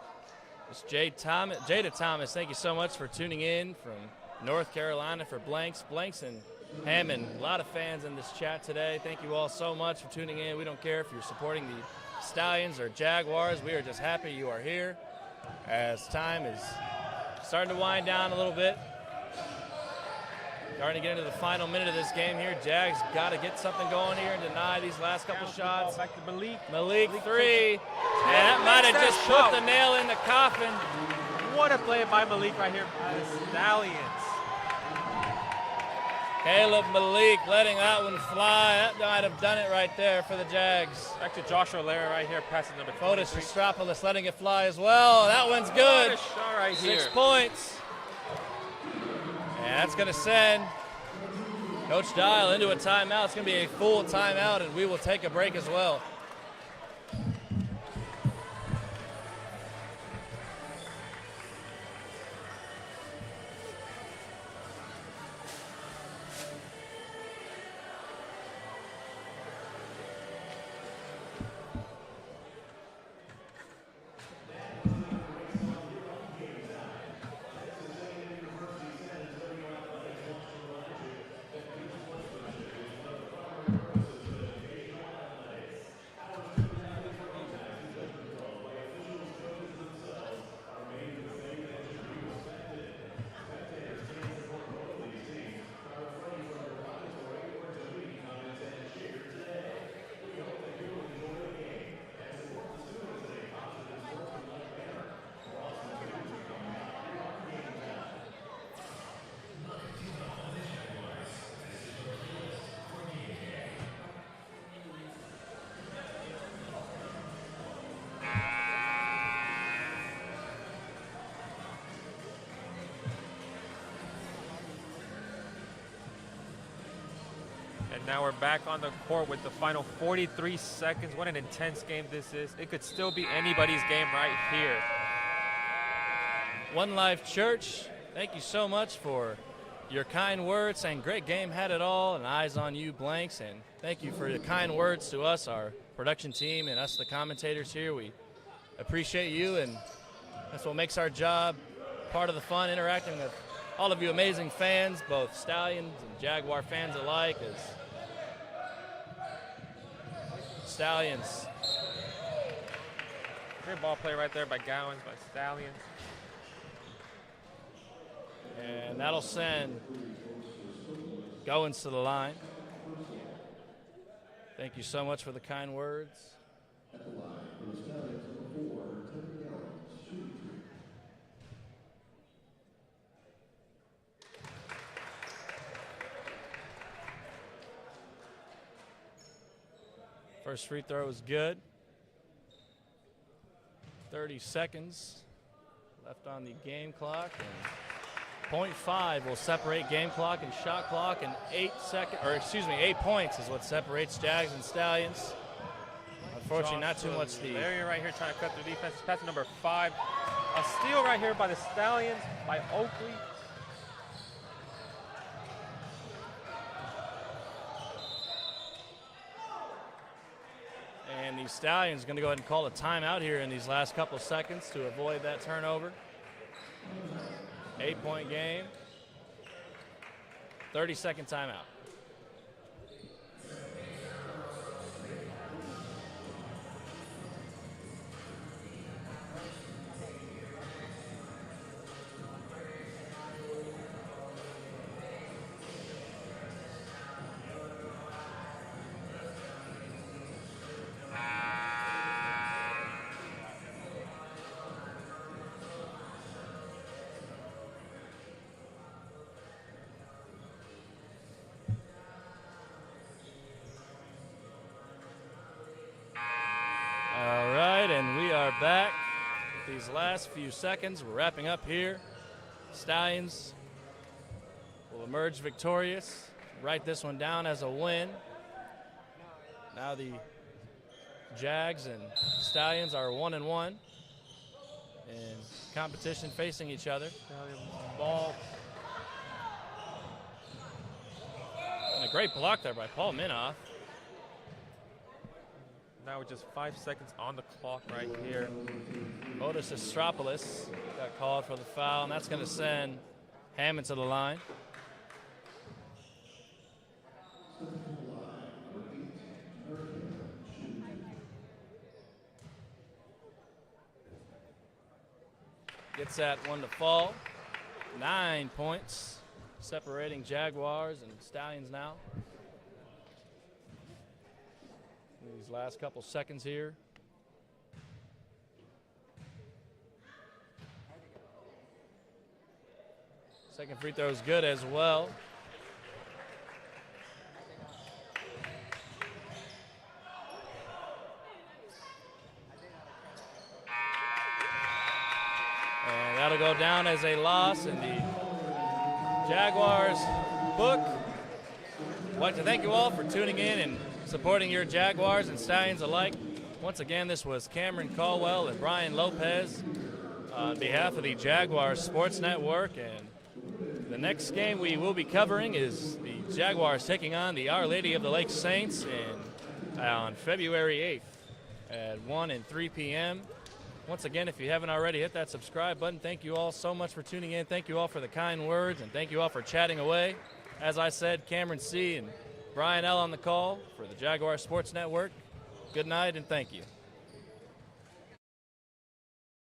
Speaker 1: It's Jada Thomas, thank you so much for tuning in from North Carolina for Blanks and Hammond. A lot of fans in this chat today. Thank you all so much for tuning in. We don't care if you're supporting the Stallions or Jaguars. We are just happy you are here as time is starting to wind down a little bit. Starting to get into the final minute of this game here. Jags got to get something going here and deny these last couple shots.
Speaker 2: Back to Malik.
Speaker 1: Malik 3. And that might have just put the nail in the coffin.
Speaker 2: What a play by Malik right here by the Stallions.
Speaker 1: Caleb Malik letting that one fly. That might have done it right there for the Jags.
Speaker 2: Back to Joshua Larry right here, passing number 23.
Speaker 1: Otis Estropoulos letting it fly as well. That one's good.
Speaker 2: What a shot right here.
Speaker 1: 6 points. And that's going to send Coach Dial into a timeout. It's going to be a full timeout, and we will take a break as well.
Speaker 2: And now we're back on the court with the final 43 seconds. What an intense game this is. It could still be anybody's game right here.
Speaker 1: One Life Church, thank you so much for your kind words, saying great game, had it all, and eyes on you blanks. And thank you for your kind words to us, our production team, and us, the commentators here. We appreciate you, and that's what makes our job part of the fun, interacting with all of you amazing fans, both Stallions and Jaguar fans alike. As Stallions.
Speaker 2: Great ball play right there by Gowans, by Stallions.
Speaker 1: And that'll send Goins to the line. Thank you so much for the kind words. First free throw is good. 30 seconds left on the game clock, and 0.5 will separate game clock and shot clock, and 8 points is what separates Jags and Stallions. Unfortunately, not too much the
Speaker 2: Area right here trying to cut through defense. Pass to number 5. A steal right here by the Stallions, by Oakley.
Speaker 1: And the Stallions going to go ahead and call a timeout here in these last couple seconds to avoid that turnover. 8-point game. 30-second timeout. Back with these last few seconds. We're wrapping up here. Stallions will emerge victorious. Write this one down as a win. Now the Jags and Stallions are 1-1 in competition facing each other.
Speaker 2: Ball.
Speaker 1: And a great block there by Paul Minoff.
Speaker 2: Now with just 5 seconds on the clock right here.
Speaker 1: Otis Estropoulos got called for the foul, and that's going to send Hammond to the line. Gets that one to fall. 9 points separating Jaguars and Stallions now. These last couple seconds here. Second free throw is good as well. And that'll go down as a loss in the Jaguars book. I'd like to thank you all for tuning in and supporting your Jaguars and Stallions alike. Once again, this was Cameron Caldwell and Brian Lopez on behalf of the Jaguars Sports Network. And the next game we will be covering is the Jaguars taking on the Our Lady of the Lake Saints on February 8th at 1 and 3 p.m. Once again, if you haven't already, hit that subscribe button. Thank you all so much for tuning in. Thank you all for the kind words, and thank you all for chatting away. As I said, Cameron C. and Brian L. on the call for the Jaguar Sports Network. Good night and thank you.